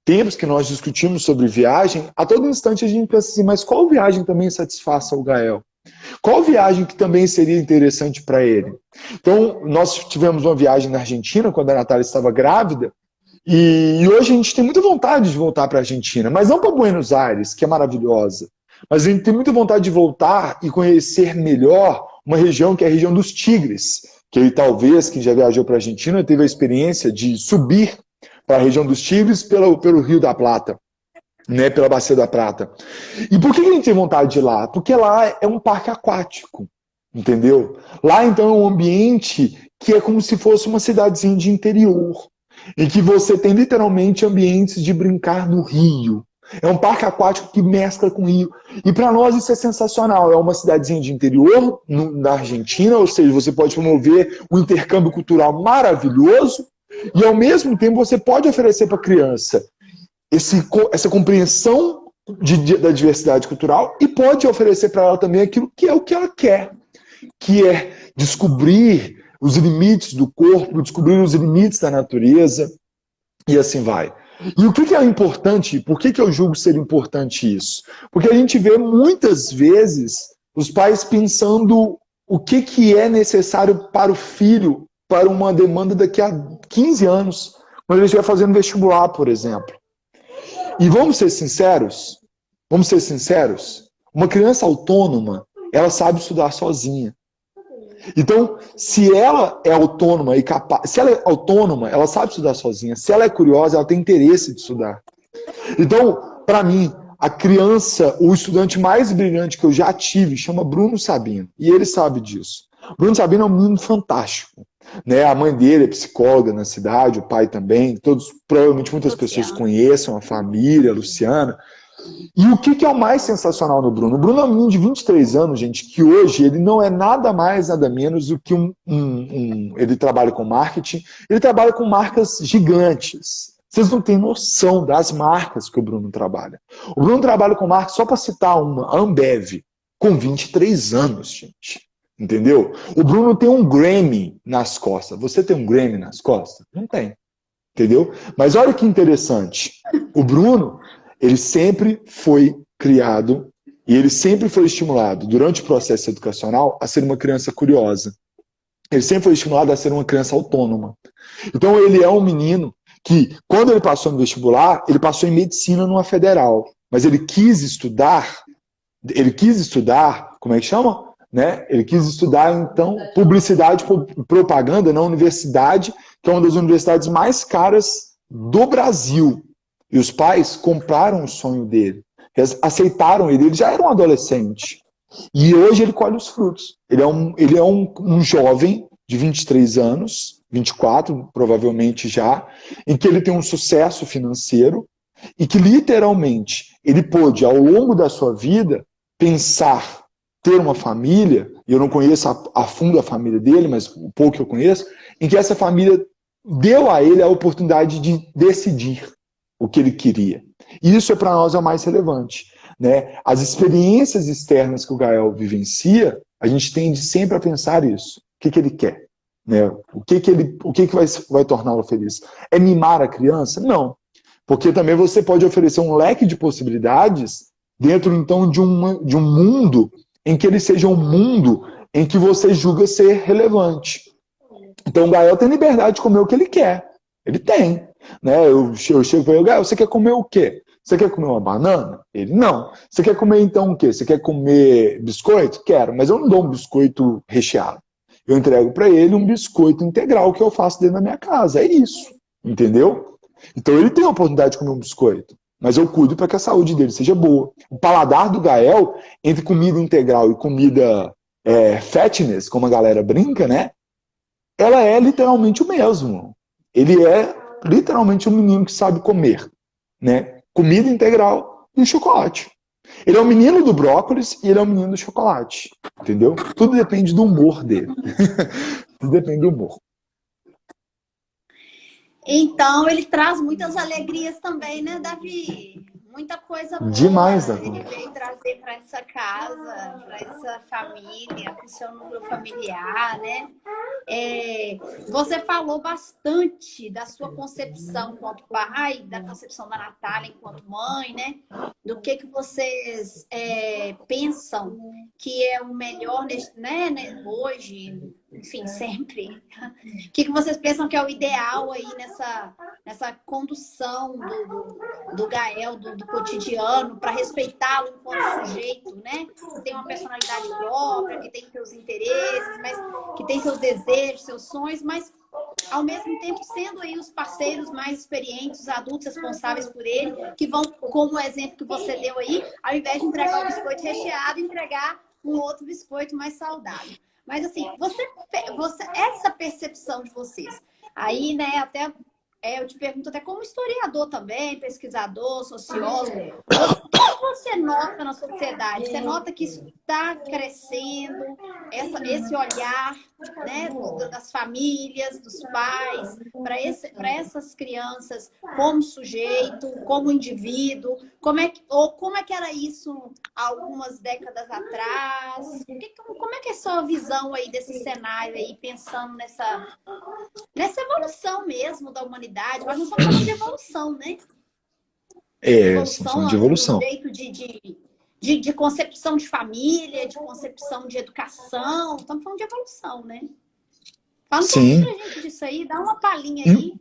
tempos que nós discutimos sobre viagem, a todo instante a gente pensa assim, mas qual viagem também satisfaça o Gael? Qual viagem que também seria interessante para ele? Então, nós tivemos uma viagem na Argentina, quando a Natália estava grávida, e hoje a gente tem muita vontade de voltar para a Argentina, mas não para Buenos Aires, que é maravilhosa, mas a gente tem muita vontade de voltar e conhecer melhor uma região que é a região dos Tigres, que talvez, quem já viajou para a Argentina, teve a experiência de subir para a região dos Tigres pelo Rio da Plata, né, pela Bacia da Prata. E por que a gente tem vontade de ir lá? Porque lá é um parque aquático, entendeu? Lá, então, é um ambiente que é como se fosse uma cidadezinha de interior, em que você tem literalmente ambientes de brincar no rio. É um parque aquático que mescla com o rio. E para nós isso é sensacional. É uma cidadezinha de interior na Argentina, ou seja, você pode promover um intercâmbio cultural maravilhoso e, ao mesmo tempo, você pode oferecer para a criança essa compreensão da diversidade cultural e pode oferecer para ela também aquilo que é o que ela quer, que é descobrir os limites do corpo, descobrir os limites da natureza e assim vai. E o que é importante, por que eu julgo ser importante isso? Porque a gente vê muitas vezes os pais pensando o que é necessário para o filho, para uma demanda daqui a 15 anos, quando ele estiver fazendo vestibular, por exemplo. E vamos ser sinceros, uma criança autônoma, ela sabe estudar sozinha. Então, se ela é autônoma e capaz, se ela é autônoma, ela sabe estudar sozinha. Se ela é curiosa, ela tem interesse de estudar. Então, para mim, a criança, o estudante mais brilhante que eu já tive, chama Bruno Sabino. E ele sabe disso. Bruno Sabino é um menino fantástico. Né? A mãe dele é psicóloga na cidade, o pai também. Provavelmente muitas pessoas conheçam a família, a Luciana. E o que é o mais sensacional no Bruno? O Bruno é um menino de 23 anos, gente, que hoje ele não é nada mais, nada menos do que ele trabalha com marketing, ele trabalha com marcas gigantes. Vocês não têm noção das marcas que o Bruno trabalha. O Bruno trabalha com marcas, só para citar uma, a Ambev, com 23 anos, gente. Entendeu? O Bruno tem um Grammy nas costas. Você tem um Grammy nas costas? Não tem. Entendeu? Mas olha que interessante. O Bruno, ele sempre foi criado e ele sempre foi estimulado durante o processo educacional a ser uma criança curiosa. Ele sempre foi estimulado a ser uma criança autônoma. Então ele é um menino que, quando ele passou no vestibular, ele passou em medicina numa federal. Mas ele quis estudar, como é que chama? Né? Ele quis estudar, então, publicidade e propaganda na universidade, que é uma das universidades mais caras do Brasil. E os pais compraram o sonho dele, aceitaram ele já era um adolescente. E hoje ele colhe os frutos. Ele é um jovem de 23 anos, 24 provavelmente já, em que ele tem um sucesso financeiro e que literalmente ele pôde, ao longo da sua vida, pensar ter uma família, e eu não conheço a fundo a família dele, mas o pouco que eu conheço, em que essa família deu a ele a oportunidade de decidir o que ele queria. E isso para nós é o mais relevante, né? As experiências externas que o Gael vivencia, a gente tende sempre a pensar isso. O que ele quer? Né? O que vai torná-lo feliz? É mimar a criança? Não. Porque também você pode oferecer um leque de possibilidades dentro, então, de um mundo em que ele seja um mundo em que você julga ser relevante. Então o Gael tem liberdade de comer o que ele quer. Ele tem. Né? Eu chego para ele, Gael, você quer comer o quê? Você quer comer uma banana? Ele, não. Você quer comer então o quê? Você quer comer biscoito? Quero, mas eu não dou um biscoito recheado. Eu entrego para ele um biscoito integral que eu faço dentro da minha casa. É isso. Entendeu? Então ele tem a oportunidade de comer um biscoito. Mas eu cuido para que a saúde dele seja boa. O paladar do Gael, entre comida integral e comida fatness, como a galera brinca, né? Ela é literalmente o mesmo. Ele é literalmente um menino que sabe comer, né? Comida integral e chocolate. Ele é o menino do brócolis e ele é o menino do chocolate, entendeu? Tudo depende do humor dele. Tudo depende do humor. Então, ele traz muitas alegrias também, né, Davi? Muita coisa boa. Demais, Davi. Ele veio trazer para essa casa, para essa família, para o seu núcleo familiar, né? Você falou bastante da sua concepção enquanto pai, da concepção da Natália enquanto mãe, né? Do que vocês pensam que é o melhor né, hoje, enfim, sempre. O que vocês pensam que é o ideal aí nessa condução do Gael, do cotidiano, para respeitá-lo enquanto sujeito, né? Que tem uma personalidade própria, que tem seus interesses, mas que tem seus desejos, seus sonhos, mas ao mesmo tempo sendo aí os parceiros mais experientes, os adultos responsáveis por ele, que vão, como o exemplo que você deu aí, ao invés de entregar o biscoito recheado, entregar um outro biscoito mais saudável. Mas assim, essa percepção de vocês, aí, né, até eu te pergunto até como historiador também, pesquisador, sociólogo, o que você nota na sociedade? Você nota que isso está crescendo, esse olhar, né, das famílias, dos pais, para essas crianças como sujeito, como indivíduo? Como é que era isso há algumas décadas atrás? Como é que é a sua visão aí desse cenário aí, pensando nessa evolução mesmo da humanidade? Mas não estamos falando de evolução, né? Evolução de evolução. No jeito de concepção de família, de concepção de educação. Estamos falando de evolução, né? Fala um pouquinho pra gente disso aí, dá uma palhinha aí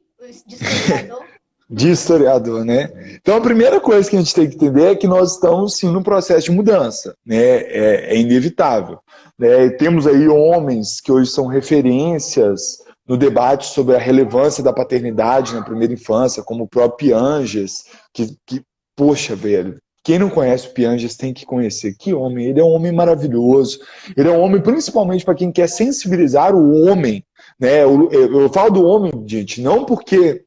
de historiador. De historiador, né? Então a primeira coisa que a gente tem que entender é que nós estamos sim num processo de mudança, né? É inevitável, né? Temos aí homens que hoje são referências no debate sobre a relevância da paternidade na primeira infância, como o próprio Piaget, que poxa, velho, quem não conhece o Piaget tem que conhecer. Que homem, ele é um homem maravilhoso, ele é um homem principalmente para quem quer sensibilizar o homem, né? Eu falo do homem, gente, não porque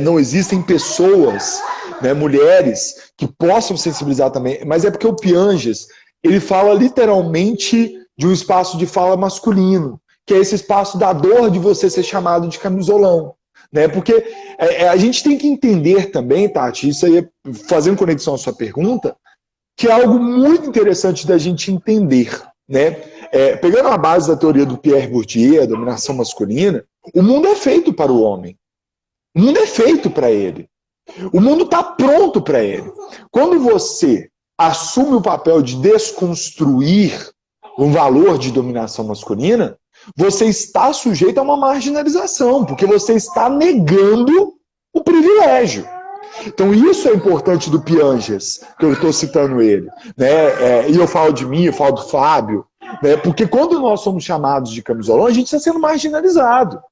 não existem pessoas, né, mulheres, que possam sensibilizar também, mas é porque o Piaget, ele fala literalmente de um espaço de fala masculino, que é esse espaço da dor de você ser chamado de camisolão, né? Porque a gente tem que entender também, Tati, isso aí fazendo conexão à sua pergunta, que é algo muito interessante da gente entender, né? Pegando a base da teoria do Pierre Bourdieu, a dominação masculina, o mundo é feito para o homem. O mundo é feito para ele. O mundo está pronto para ele. Quando você assume o papel de desconstruir um valor de dominação masculina, você está sujeito a uma marginalização, porque você está negando o privilégio. Então isso é importante do Piaget, que eu estou citando ele, né? E eu falo de mim, eu falo do Fábio, né? Porque quando nós somos chamados de camisolão, a gente está sendo marginalizado.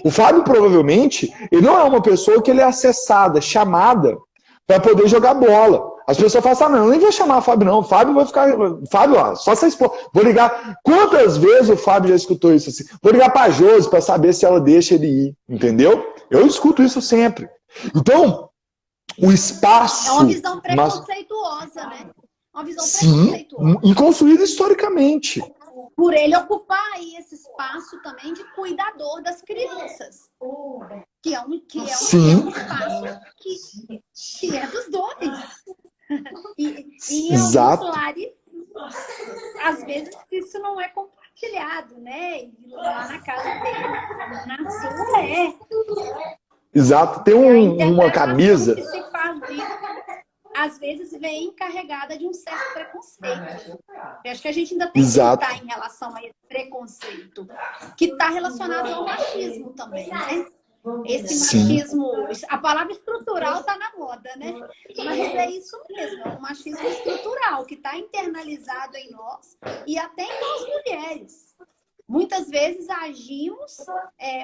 O Fábio, provavelmente, ele não é uma pessoa que ele é acessada, chamada, para poder jogar bola. As pessoas falam assim, não, eu nem vou chamar o Fábio, não. O Fábio vai ficar... Fábio, ó, só se expor. Vou ligar... Quantas vezes o Fábio já escutou isso assim? Vou ligar para a Josi para saber se ela deixa ele ir, entendeu? Eu escuto isso sempre. Então, o espaço... É uma visão preconceituosa, né? uma visão Sim, preconceituosa. e construída historicamente. Por ele ocupar aí esse espaço também de cuidador das crianças. Que é um espaço que é dos dois. E em alguns Exato. lares, às vezes, isso não é compartilhado, né? E lá na casa deles, na sua, Exato. Tem uma camisa. Que se faz disso, às vezes vem carregada de um certo preconceito. Eu acho que a gente ainda tem que lutar em relação a esse preconceito, que está relacionado ao machismo também, né? Esse machismo, a palavra estrutural está na moda, né? Mas é isso mesmo, é um machismo estrutural que está internalizado em nós e até em nós mulheres. Muitas vezes agimos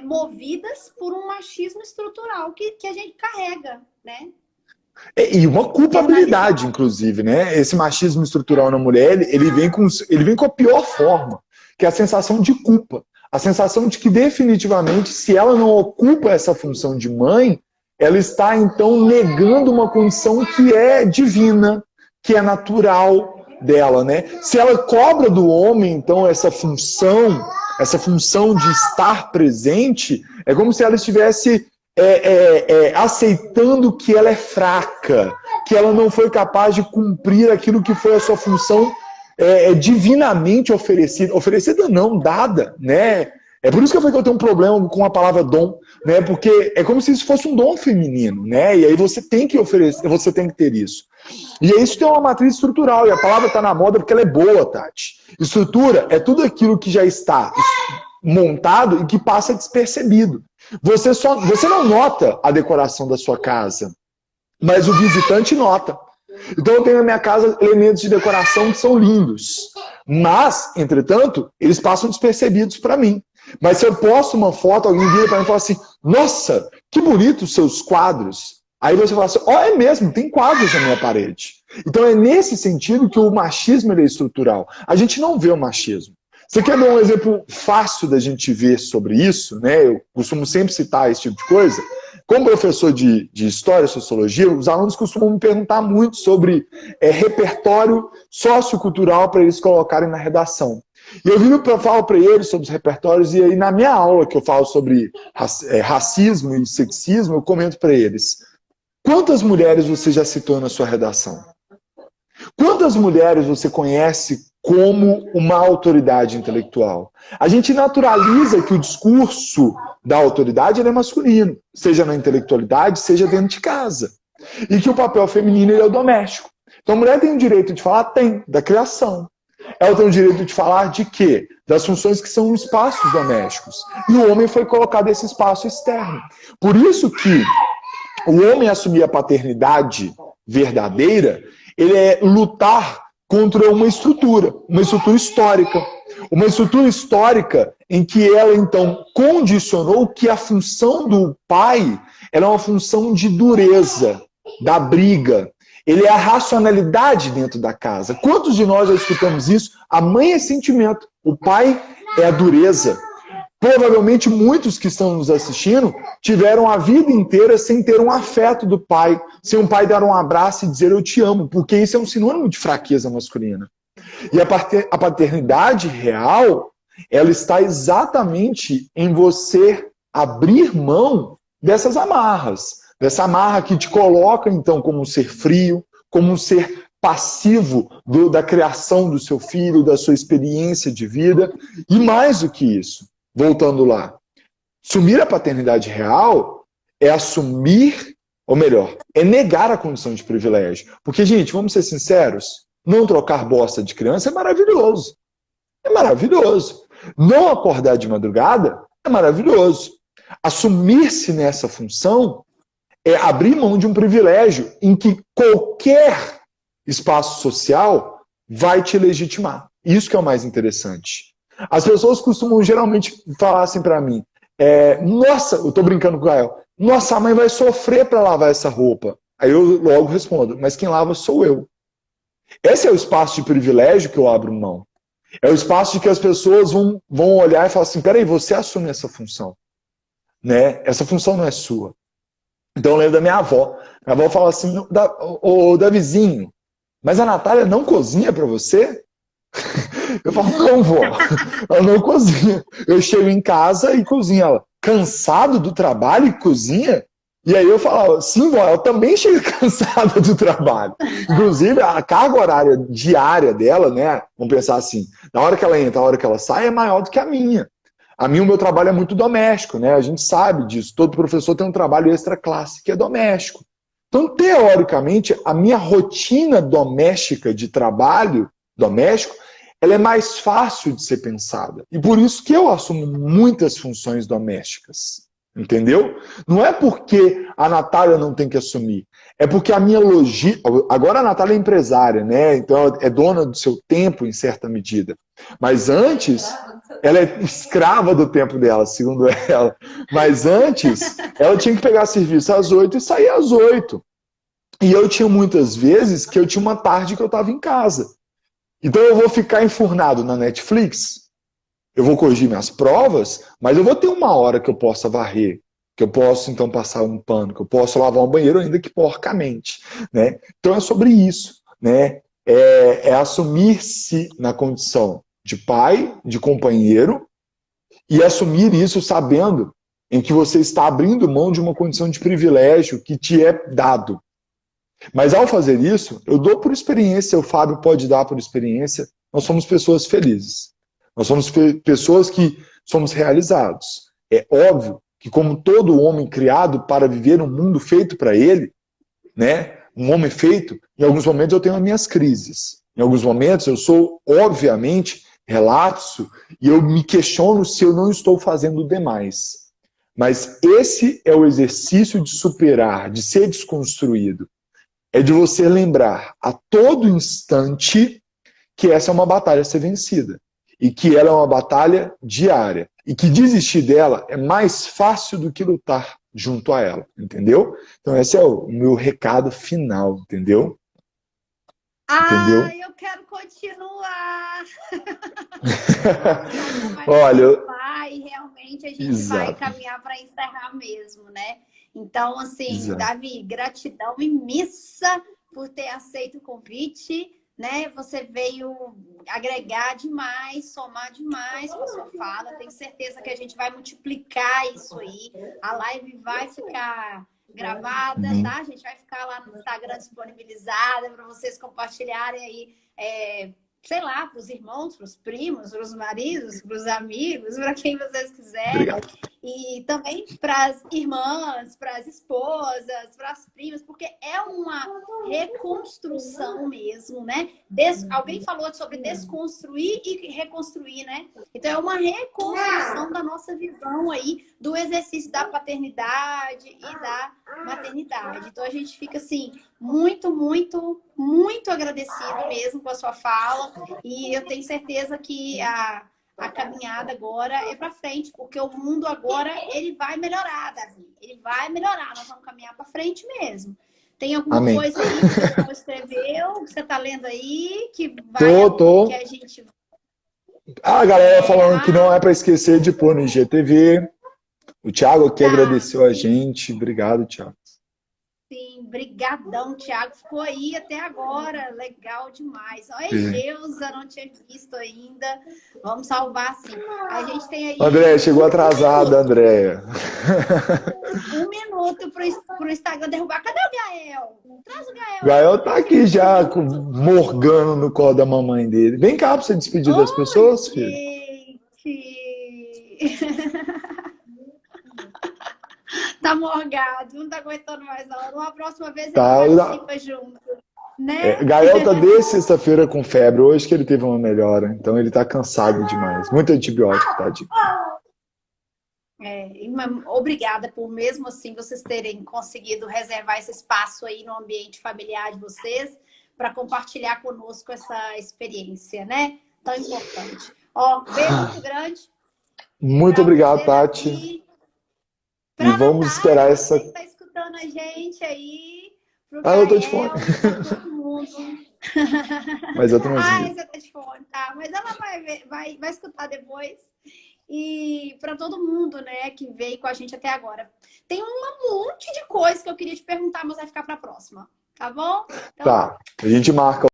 movidas por um machismo estrutural que a gente carrega, né? E uma culpabilidade, inclusive, né? Esse machismo estrutural na mulher, ele vem com a pior forma, que é a sensação de culpa. A sensação de que, definitivamente, se ela não ocupa essa função de mãe, ela está, então, negando uma condição que é divina, que é natural dela, né? Se ela cobra do homem, então, essa função de estar presente, é como se ela estivesse aceitando que ela é fraca, que ela não foi capaz de cumprir aquilo que foi a sua função divinamente oferecida. Oferecida não, dada, né? É por isso que eu tenho um problema com a palavra dom, né? Porque é como se isso fosse um dom feminino, né? E aí você tem que oferecer, você tem que ter isso. E isso tem uma matriz estrutural, e a palavra está na moda porque ela é boa, Tati. Estrutura é tudo aquilo que já está montado e que passa despercebido. Você não nota a decoração da sua casa, mas o visitante nota. Então eu tenho na minha casa elementos de decoração que são lindos. Mas, entretanto, eles passam despercebidos para mim. Mas se eu posto uma foto, alguém vira para mim e fala assim: nossa, que bonitos os seus quadros. Aí você fala assim: é mesmo, tem quadros na minha parede. Então é nesse sentido que o machismo é estrutural. A gente não vê o machismo. Você quer dar um exemplo fácil da gente ver sobre isso, né? Eu costumo sempre citar esse tipo de coisa. Como professor de História e Sociologia, os alunos costumam me perguntar muito sobre repertório sociocultural para eles colocarem na redação. E eu falo para eles sobre os repertórios, e aí na minha aula que eu falo sobre racismo e sexismo, eu comento para eles: quantas mulheres você já citou na sua redação? Quantas mulheres você conhece como uma autoridade intelectual? A gente naturaliza que o discurso da autoridade é masculino, seja na intelectualidade, seja dentro de casa. E que o papel feminino é o doméstico. Então a mulher tem o direito de falar? Tem, da criação. Ela tem o direito de falar de quê? Das funções que são espaços domésticos. E o homem foi colocado nesse espaço externo. Por isso que o homem assumir a paternidade verdadeira, ele é lutar contra uma estrutura histórica. Uma estrutura histórica em que ela, então, condicionou que a função do pai era uma função de dureza, da briga. Ele é a racionalidade dentro da casa. Quantos de nós já escutamos isso? A mãe é sentimento, o pai é a dureza. Provavelmente muitos que estão nos assistindo tiveram a vida inteira sem ter um afeto do pai, sem um pai dar um abraço e dizer eu te amo, porque isso é um sinônimo de fraqueza masculina. E a paternidade real, ela está exatamente em você abrir mão dessas amarras. Dessa amarra que te coloca, então, como um ser frio, como um ser passivo da criação do seu filho, da sua experiência de vida. E mais do que isso, voltando lá, assumir a paternidade real é assumir, ou melhor, é negar a condição de privilégio. Porque, gente, vamos ser sinceros, não trocar bosta de criança é maravilhoso. É maravilhoso. Não acordar de madrugada é maravilhoso. Assumir-se nessa função é abrir mão de um privilégio em que qualquer espaço social vai te legitimar. Isso que é o mais interessante. As pessoas costumam geralmente falar assim para mim: nossa, eu tô brincando com o Gael, nossa, a mãe vai sofrer para lavar essa roupa. Aí eu logo respondo: mas quem lava sou eu. Esse é o espaço de privilégio que eu abro mão. É o espaço de que as pessoas vão olhar e falar assim: peraí, você assume essa função, né? Essa função não é sua. Então eu lembro da minha avó. Minha avó fala assim: Davizinho, mas a Natália não cozinha para você? Eu falo, não, vó, ela não cozinha. Eu chego em casa e cozinha ela. Cansado do trabalho e cozinha? E aí eu falava, sim, vó, ela também chega cansada do trabalho. Inclusive, a carga horária diária dela, né? Vamos pensar assim, na hora que ela entra, na hora que ela sai, é maior do que a minha. A minha, o meu trabalho é muito doméstico, né? A gente sabe disso. Todo professor tem um trabalho extra classe que é doméstico. Então, teoricamente, a minha rotina doméstica de trabalho doméstico, ela é mais fácil de ser pensada. E por isso que eu assumo muitas funções domésticas. Entendeu? Não é porque a Natália não tem que assumir. É porque a minha logística... Agora a Natália é empresária, né? Então é dona do seu tempo em certa medida. Mas antes, ela é escrava do tempo dela, segundo ela. Mas antes, ela tinha que pegar serviço às 8 e sair às 8. E eu tinha muitas vezes que eu tinha uma tarde que eu estava em casa. Então eu vou ficar enfurnado na Netflix, eu vou corrigir minhas provas, mas eu vou ter uma hora que eu possa varrer, que eu posso então passar um pano, que eu posso lavar um banheiro, ainda que porcamente, né? Então é sobre isso, né? É assumir-se na condição de pai, de companheiro, e assumir isso sabendo em que você está abrindo mão de uma condição de privilégio que te é dado. Mas ao fazer isso, eu dou por experiência, o Fábio pode dar por experiência, nós somos pessoas felizes. Nós somos pessoas que somos realizados. É óbvio que, como todo homem criado para viver um mundo feito para ele, né, um homem feito, em alguns momentos eu tenho as minhas crises. Em alguns momentos eu sou, obviamente, relapso e eu me questiono se eu não estou fazendo demais. Mas esse é o exercício de superar, de ser desconstruído. É de você lembrar a todo instante que essa é uma batalha a ser vencida. E que ela é uma batalha diária. E que desistir dela é mais fácil do que lutar junto a ela. Entendeu? Então esse é o meu recado final. Entendeu? Ah, eu quero continuar. Olha, e realmente a gente vai exato. caminhar para encerrar mesmo, né? Então, assim, Exato. Davi, gratidão imensa por ter aceito o convite, né? Você veio agregar demais, somar demais com a sua fala. Tenho certeza que a gente vai multiplicar isso aí. A live vai ficar gravada, tá? A gente vai ficar lá no Instagram disponibilizada para vocês compartilharem aí, sei lá, para os irmãos, para os primos, para os maridos, para os amigos, para quem vocês quiserem. Obrigado. E também para as irmãs, para as esposas, para as primas, porque é uma reconstrução mesmo, né? Alguém falou sobre desconstruir e reconstruir, né? Então é uma reconstrução da nossa visão aí do exercício da paternidade e da maternidade. Então a gente fica assim muito, muito, muito agradecido mesmo com a sua fala e eu tenho certeza que a caminhada agora é para frente, porque o mundo agora ele vai melhorar, Davi. Ele vai melhorar, nós vamos caminhar para frente mesmo. Tem alguma Amém. coisa aí que o pessoal escreveu, que você está lendo aí, que vai Tô. que a gente... A galera falando que não é para esquecer de pôr no IGTV. O Thiago aqui agradeceu a gente. Obrigado, Thiago. Sim, brigadão, Thiago. Ficou aí até agora. Legal demais. Olha, Geusa, não tinha visto ainda. Vamos salvar, sim. A gente tem aí... André, chegou atrasada, Andréia. 1 minuto pro Instagram derrubar. Cadê o Gael? Traz o Gael. Gael tá aqui já, morgando no colo da mamãe dele. Vem cá pra você despedir das pessoas, filho. Gente... Tá morgado, não tá aguentando mais não. Uma próxima vez ele participa junto. Né? Gael tá desde sexta-feira com febre, hoje que ele teve uma melhora. Então ele tá cansado demais. Muito antibiótico, tadinho. Obrigada por mesmo assim vocês terem conseguido reservar esse espaço aí no ambiente familiar de vocês para compartilhar conosco essa experiência, né? Tão importante. Beijo muito grande. Muito obrigado, Tati. Aqui. E vamos esperar essa... Você que tá escutando a gente aí. Eu tô de fone. Todo mundo. Mas eu tô mais você tá de fone, tá? Mas ela vai escutar depois. E para todo mundo, né, que veio com a gente até agora. Tem um monte de coisa que eu queria te perguntar, mas vai ficar para a próxima. Tá bom? Então... Tá. A gente marca